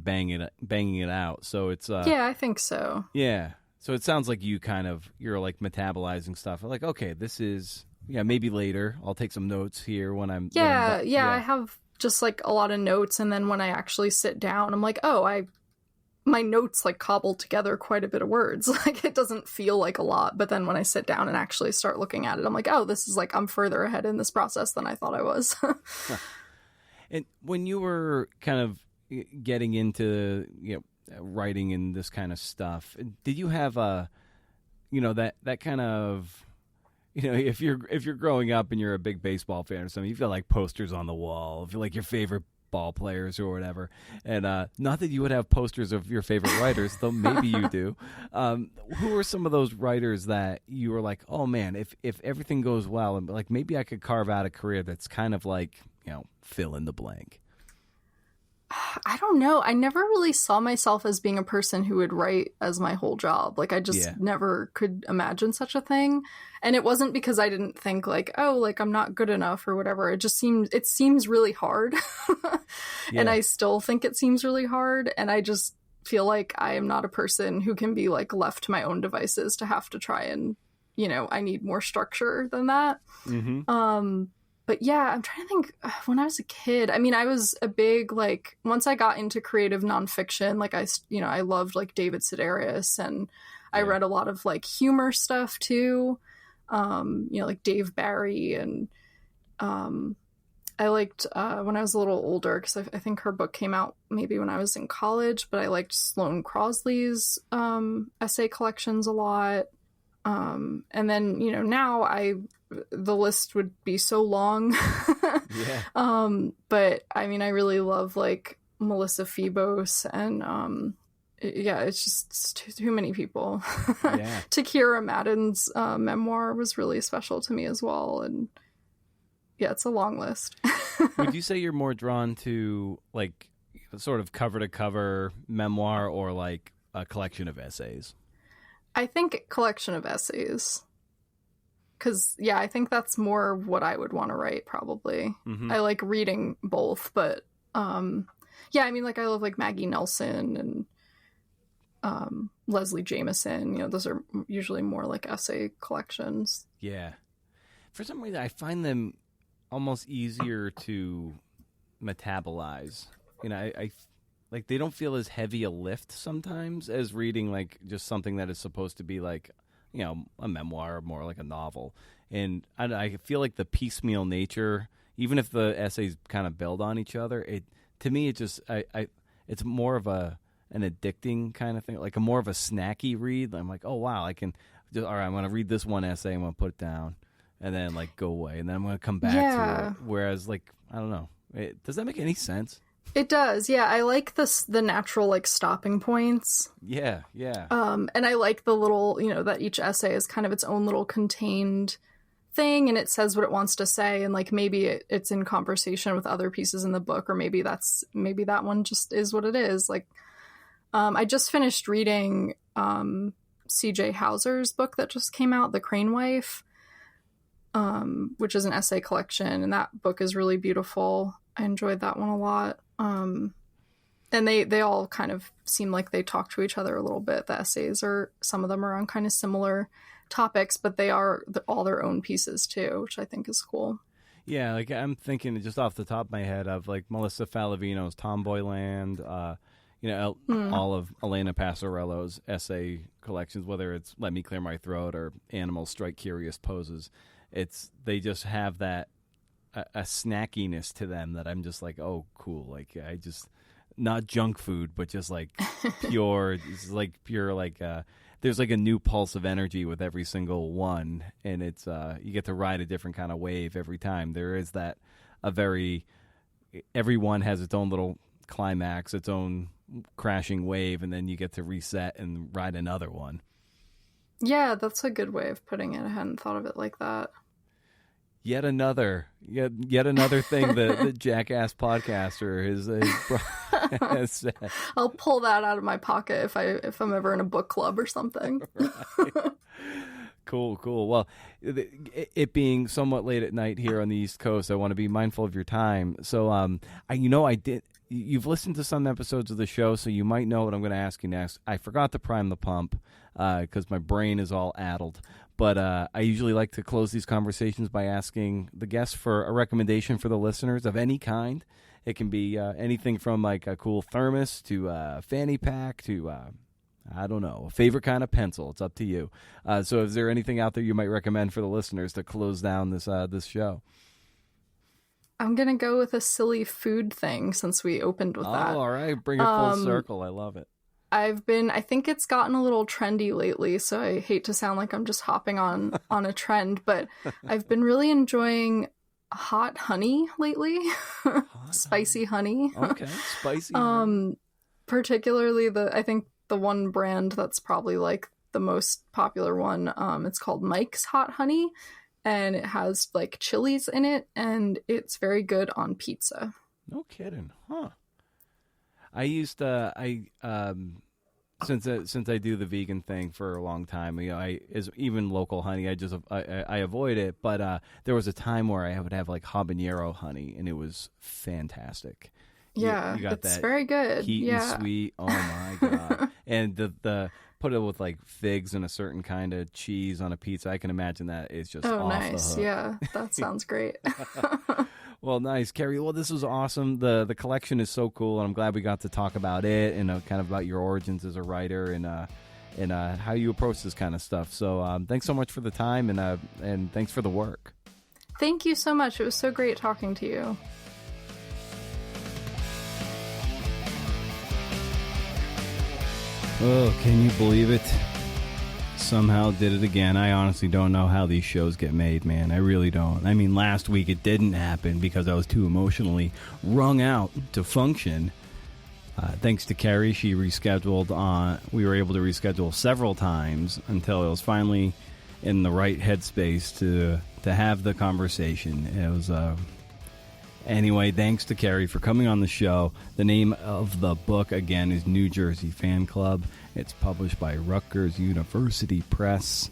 banging it out. So it's yeah, I think so. Yeah. So it sounds like you're like metabolizing stuff. Like, okay, this is maybe later I'll take some notes here when I'm I have just like a lot of notes, and then when I actually sit down, I'm like, oh, my notes like cobble together quite a bit of words. Like it doesn't feel like a lot, but then when I sit down and actually start looking at it, I'm like, oh, this is like I'm further ahead in this process than I thought I was. And when you were kind of getting into writing and this kind of stuff, did you have that kind of if you're growing up and you're a big baseball fan or something, you've got like posters on the wall of like your favorite ball players or whatever, and not that you would have posters of your favorite writers, though maybe you do. Who are some of those writers that you were like, oh man, if everything goes well, and like maybe I could carve out a career that's kind of like fill in the blank? I don't know. I never really saw myself as being a person who would write as my whole job. Like I just never could imagine such a thing. And it wasn't because I didn't think like, oh, like I'm not good enough or whatever. It seems really hard. And I still think it seems really hard. And I just feel like I am not a person who can be like left to my own devices to have to try and, I need more structure than that. But yeah, I'm trying to think, when I was a kid, I mean, I was a big, like, once I got into creative nonfiction, like, I loved, like, David Sedaris, and I read a lot of, like, humor stuff, too, like Dave Barry, and I liked, when I was a little older, because I think her book came out maybe when I was in college, but I liked Sloane Crosley's essay collections a lot, and then, now the list would be so long. But I mean, I really love like Melissa Phoebos and it's just too many people. Takira Madden's memoir was really special to me as well, and yeah, it's a long list. Would you say you're more drawn to like sort of cover to cover memoir or like a collection of essays? I think collection of essays. because I think that's more what I would want to write probably. Mm-hmm. I like reading both, but I mean, like I love like Maggie Nelson and Leslie Jameson. You know, those are usually more like essay collections. Yeah. For some reason, I find them almost easier to metabolize. You know, I like they don't feel as heavy a lift sometimes as reading like just something that is supposed to be like, you know, a memoir or more like a novel. And I feel like the piecemeal nature, even if the essays kind of build on each other, to me it just it's more of an addicting kind of thing, like a more of a snacky read. I'm like, oh wow, I can just, all right, I'm going to read this one essay, I'm going to put it down, and then like go away, and then I'm going to come back to it. Whereas like I don't know, does that make any sense? It does, yeah. I like the natural like stopping points. Yeah. And I like the little, you know, that each essay is kind of its own little contained thing, and it says what it wants to say, and like maybe it's in conversation with other pieces in the book, or maybe that one just is what it is. Like, I just finished reading C.J. Hauser's book that just came out, The Crane Wife, which is an essay collection, and that book is really beautiful. I enjoyed that one a lot. And they all kind of seem like they talk to each other a little bit. The essays some of them are on kind of similar topics, but they are all their own pieces too, which I think is cool. Yeah, like I'm thinking just off the top of my head of like Melissa Falavino's Tomboyland, all of Elena Passarello's essay collections, whether it's Let Me Clear My Throat or Animals Strike Curious Poses. They just have that a snackiness to them that I'm just like, oh, cool. Like I just, not junk food, but just like pure, it's like pure, like there's like a new pulse of energy with every single one. And it's, you get to ride a different kind of wave every time. There is that everyone has its own little climax, its own crashing wave, and then you get to reset and ride another one. Yeah, that's a good way of putting it. I hadn't thought of it like that. Yet another thing the Jackass podcaster has said. I'll pull that out of my pocket if I'm ever in a book club or something. Right. Cool. Well, it being somewhat late at night here on the East Coast, I want to be mindful of your time. So, you've listened to some episodes of the show, so you might know what I'm going to ask you next. I forgot to prime the pump because my brain is all addled. But I usually like to close these conversations by asking the guests for a recommendation for the listeners of any kind. It can be anything from like a cool thermos to a fanny pack to, I don't know, a favorite kind of pencil. It's up to you. So is there anything out there you might recommend for the listeners to close down this show? I'm going to go with a silly food thing since we opened with that. Oh, all right. Bring it full circle. I love it. I think it's gotten a little trendy lately, so I hate to sound like I'm just hopping on a trend, but I've been really enjoying hot honey lately. Spicy honey. Okay, spicy honey. Particularly I think the one brand that's probably like the most popular one, it's called Mike's Hot Honey, and it has like chilies in it, and it's very good on pizza. No kidding, huh? I used to, since I do the vegan thing for a long time, you know, even local honey, I avoid it. But there was a time where I would have like habanero honey, and it was fantastic. Yeah, you got it's that very good. Heat and sweet. Oh my god! And the put it with like figs and a certain kind of cheese on a pizza. I can imagine that is just off nice. the hook. Yeah, that sounds great. Well, nice, Kerri. Well, this was awesome. The collection is so cool, and I'm glad we got to talk about it and kind of about your origins as a writer and how you approach this kind of stuff. So thanks so much for the time, and thanks for the work. Thank you so much. It was so great talking to you. Oh, can you believe it? Somehow did it again. I honestly don't know how these shows get made, man. I really don't. I mean, last week it didn't happen because I was too emotionally wrung out to function. Thanks to Kerri, she rescheduled. We were able to reschedule several times until it was finally in the right headspace to have the conversation. It was anyway. Thanks to Kerri for coming on the show. The name of the book again is New Jersey Fan Club. It's published by Rutgers University Press.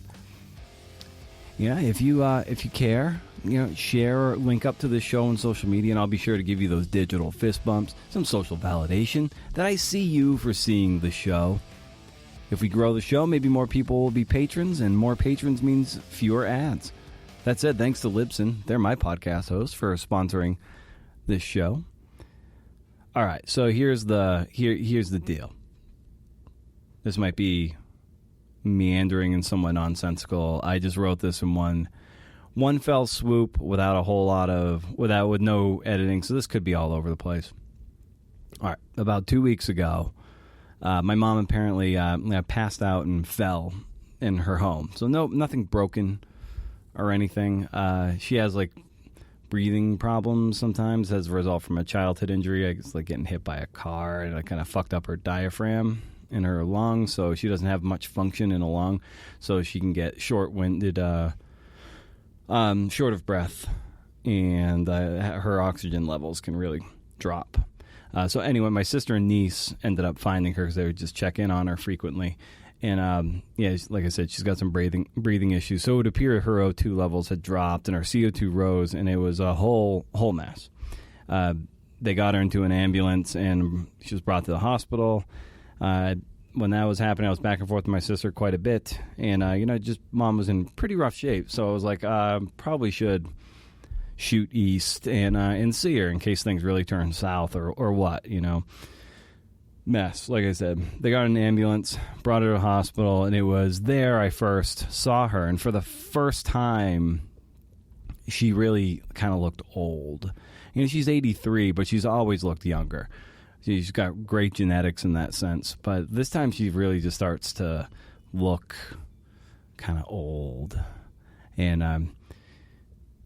Yeah, if you care, share or link up to this show on social media, and I'll be sure to give you those digital fist bumps, some social validation that I see you for seeing the show. If we grow the show, maybe more people will be patrons, and more patrons means fewer ads. That said, thanks to Libsyn, they're my podcast host, for sponsoring this show. All right, so here's the deal. This might be meandering and somewhat nonsensical. I just wrote this in one fell swoop with no editing, so this could be all over the place. All right, about 2 weeks ago, my mom apparently passed out and fell in her home. So nothing broken or anything. She has breathing problems sometimes as a result from a childhood injury. I guess getting hit by a car, and it kind of fucked up her diaphragm in her lung, so she doesn't have much function in a lung, so she can get short-winded, short of breath, and her oxygen levels can really drop. So anyway, my sister and niece ended up finding her because they would just check in on her frequently. And like I said, she's got some breathing issues. So it would appear her O2 levels had dropped and her CO2 rose, and it was a whole mess. They got her into an ambulance, and she was brought to the hospital. When that was happening, I was back and forth with my sister quite a bit, and just mom was in pretty rough shape. So I was like, probably should shoot east and see her in case things really turn south or what, Mess. Like I said, they got an ambulance, brought her to the hospital, and it was there I first saw her. And for the first time, she really kind of looked old. She's 83, but she's always looked younger. She's got great genetics in that sense. But this time she really just starts to look kind of old. And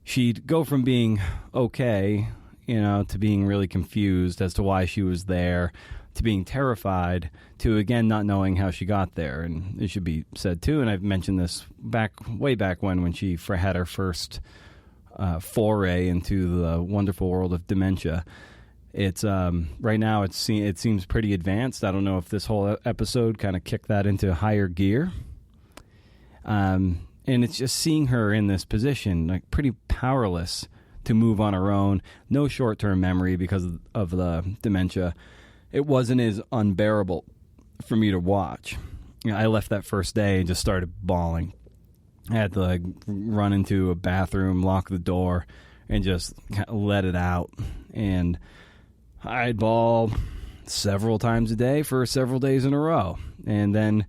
she'd go from being okay, to being really confused as to why she was there, to being terrified, to, again, not knowing how she got there. And it should be said, too, and I've mentioned this way back when she had her first foray into the wonderful world of dementia. It's right now it seems pretty advanced. I don't know if this whole episode kind of kicked that into higher gear. And it's just seeing her in this position, pretty powerless to move on her own. No short-term memory because of the dementia. It wasn't as unbearable for me to watch. I left that first day and just started bawling. I had to run into a bathroom, lock the door, and just let it out. And I'd bawl several times a day for several days in a row. And then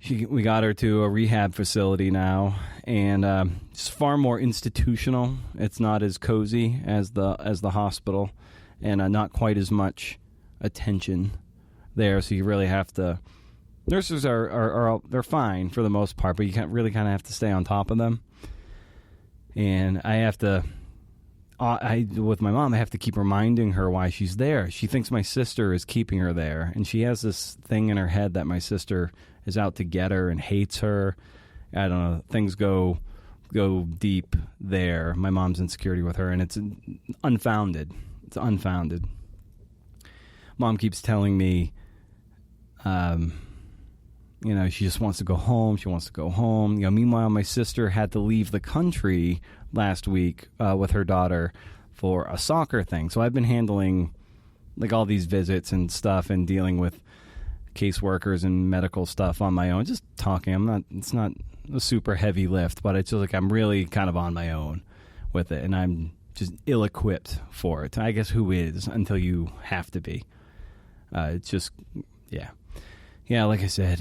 we got her to a rehab facility now, and it's far more institutional. It's not as cozy as the hospital, and not quite as much attention there. So you really have to. Nurses are they're fine for the most part, but you really kind of have to stay on top of them. And I have to. With my mom, I have to keep reminding her why she's there. She thinks my sister is keeping her there, and she has this thing in her head that my sister is out to get her and hates her. I don't know. Things go deep there. My mom's insecurity with her, and it's unfounded. It's unfounded. Mom keeps telling me, she just wants to go home. She wants to go home. Meanwhile, my sister had to leave the country last week with her daughter for a soccer thing. So I've been handling all these visits and stuff and dealing with caseworkers and medical stuff on my own. Just talking. It's not a super heavy lift, but it's just I'm really kind of on my own with it, and I'm just ill-equipped for it. I guess who is until you have to be. It's just, yeah. Yeah, like I said,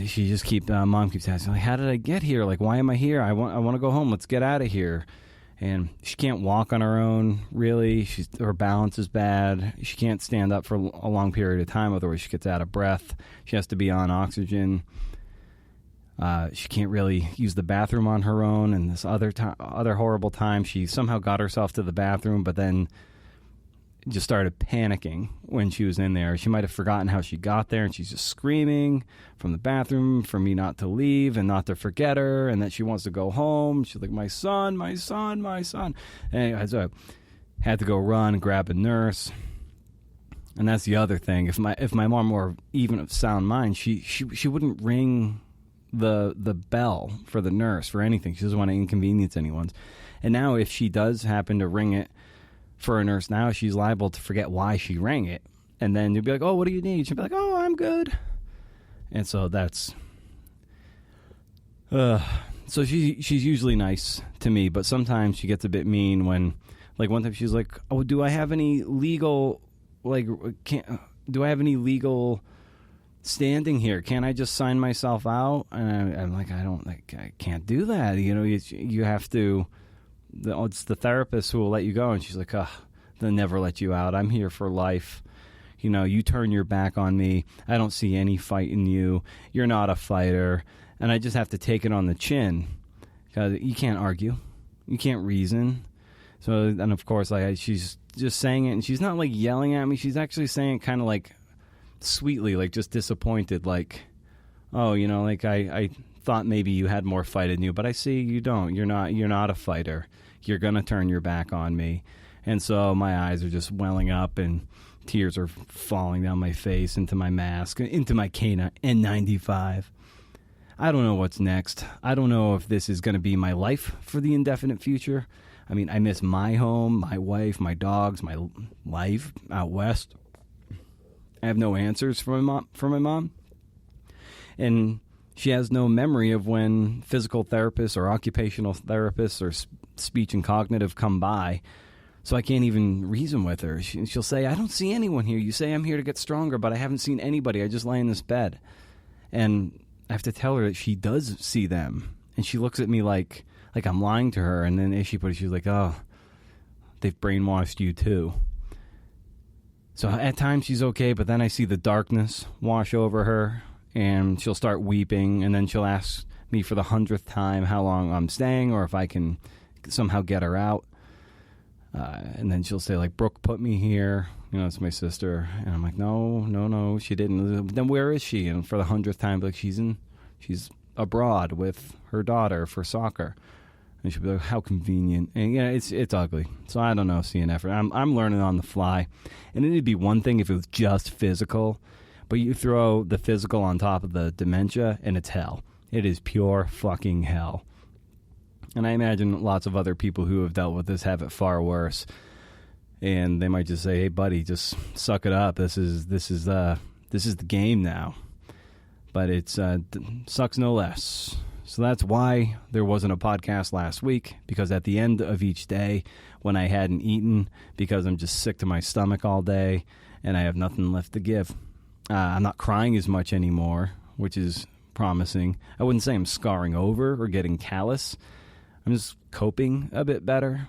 Mom keeps asking, how did I get here? Why am I here? I want to go home. Let's get out of here. And she can't walk on her own, really. Her balance is bad. She can't stand up for a long period of time, otherwise she gets out of breath. She has to be on oxygen. She can't really use the bathroom on her own. And this other horrible time, she somehow got herself to the bathroom, but then just started panicking when she was in there. She might have forgotten how she got there, and she's just screaming from the bathroom for me not to leave and not to forget her, and that she wants to go home. She's like, my son, my son, my son. Anyway, so I had to go run and grab a nurse. And that's the other thing. If my mom were even of sound mind, she wouldn't ring the bell for the nurse for anything. She doesn't want to inconvenience anyone. And now if she does happen to ring it for a nurse now, she's liable to forget why she rang it. And then you'll be like, oh, what do you need? She'll be like, oh, I'm good. And so that's... so she's usually nice to me, but sometimes she gets a bit mean when... Like one time she's like, oh, do I have any legal... do I have any legal standing here? Can't I just sign myself out? And I'm like, I can't do that. You know, you have to... It's the therapist who will let you go. And she's like, they'll never let you out. I'm here for life. You know, you turn your back on me. I don't see any fight in you. You're not a fighter. And I just have to take it on the chin. Because you can't argue. You can't reason. So, and of course, like she's just saying it. And she's not like yelling at me. She's actually saying it kind of like sweetly, like just disappointed. Like, oh, you know, like I thought maybe you had more fight in you. But I see you don't. You're not a fighter. You're going to turn your back on me. And so my eyes are just welling up and tears are falling down my face, into my mask, into my N95. I don't know what's next. I don't know if this is going to be my life for the indefinite future. I mean, I miss my home, my wife, my dogs, my life out west. I have no answers from my mom. And she has no memory of when physical therapists or occupational therapists or speech and cognitive come by. So I can't even reason with her. She'll say, I don't see anyone here. You say I'm here to get stronger, but I haven't seen anybody. I just lay in this bed. And I have to tell her that she does see them. And she looks at me like I'm lying to her. And then as she put it, she's like, oh, they've brainwashed you too. So at times she's okay, but then I see the darkness wash over her. And she'll start weeping. And then she'll ask me for the 100th time how long I'm staying or if I can somehow get her out. And then she'll say, like, Brooke put me here. You know, it's my sister. And I'm like, no, she didn't. Then where is she? And for the 100th time, like, she's abroad with her daughter for soccer. And she'll be like, how convenient. And, yeah, it's ugly. So I don't know, CNF. I'm learning on the fly. And it'd be one thing if it was just physical. But you throw the physical on top of the dementia, and it's hell. It is pure fucking hell. And I imagine lots of other people who have dealt with this have it far worse. And they might just say, hey, buddy, just suck it up. This is the game now. But it's sucks no less. So that's why there wasn't a podcast last week, because at the end of each day when I hadn't eaten, because I'm just sick to my stomach all day and I have nothing left to give, I'm not crying as much anymore, which is promising. I wouldn't say I'm scarring over or getting callous. I'm just coping a bit better.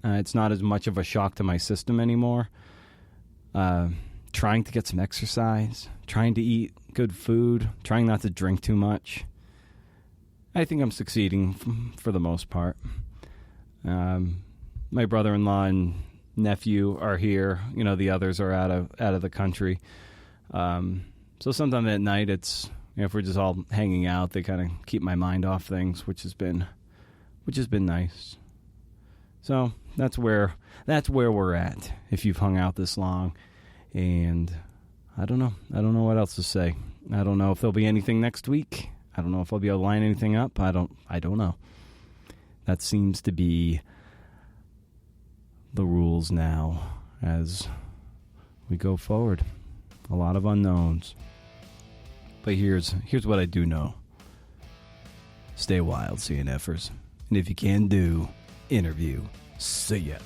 It's not as much of a shock to my system anymore. Trying to get some exercise, trying to eat good food, trying not to drink too much. I think I'm succeeding for the most part. My brother-in-law and nephew are here. You know, the others are out of the country. So sometime at night, it's, you know, if we're just all hanging out, they kind of keep my mind off things, which has been nice. So that's where we're at. If you've hung out this long, and I don't know what else to say. I don't know if there'll be anything next week. I don't know if I'll be able to line anything up. I don't know. That seems to be the rules now as we go forward. A lot of unknowns. But here's what I do know. Stay wild, CNFers. And if you can do, interview. See ya.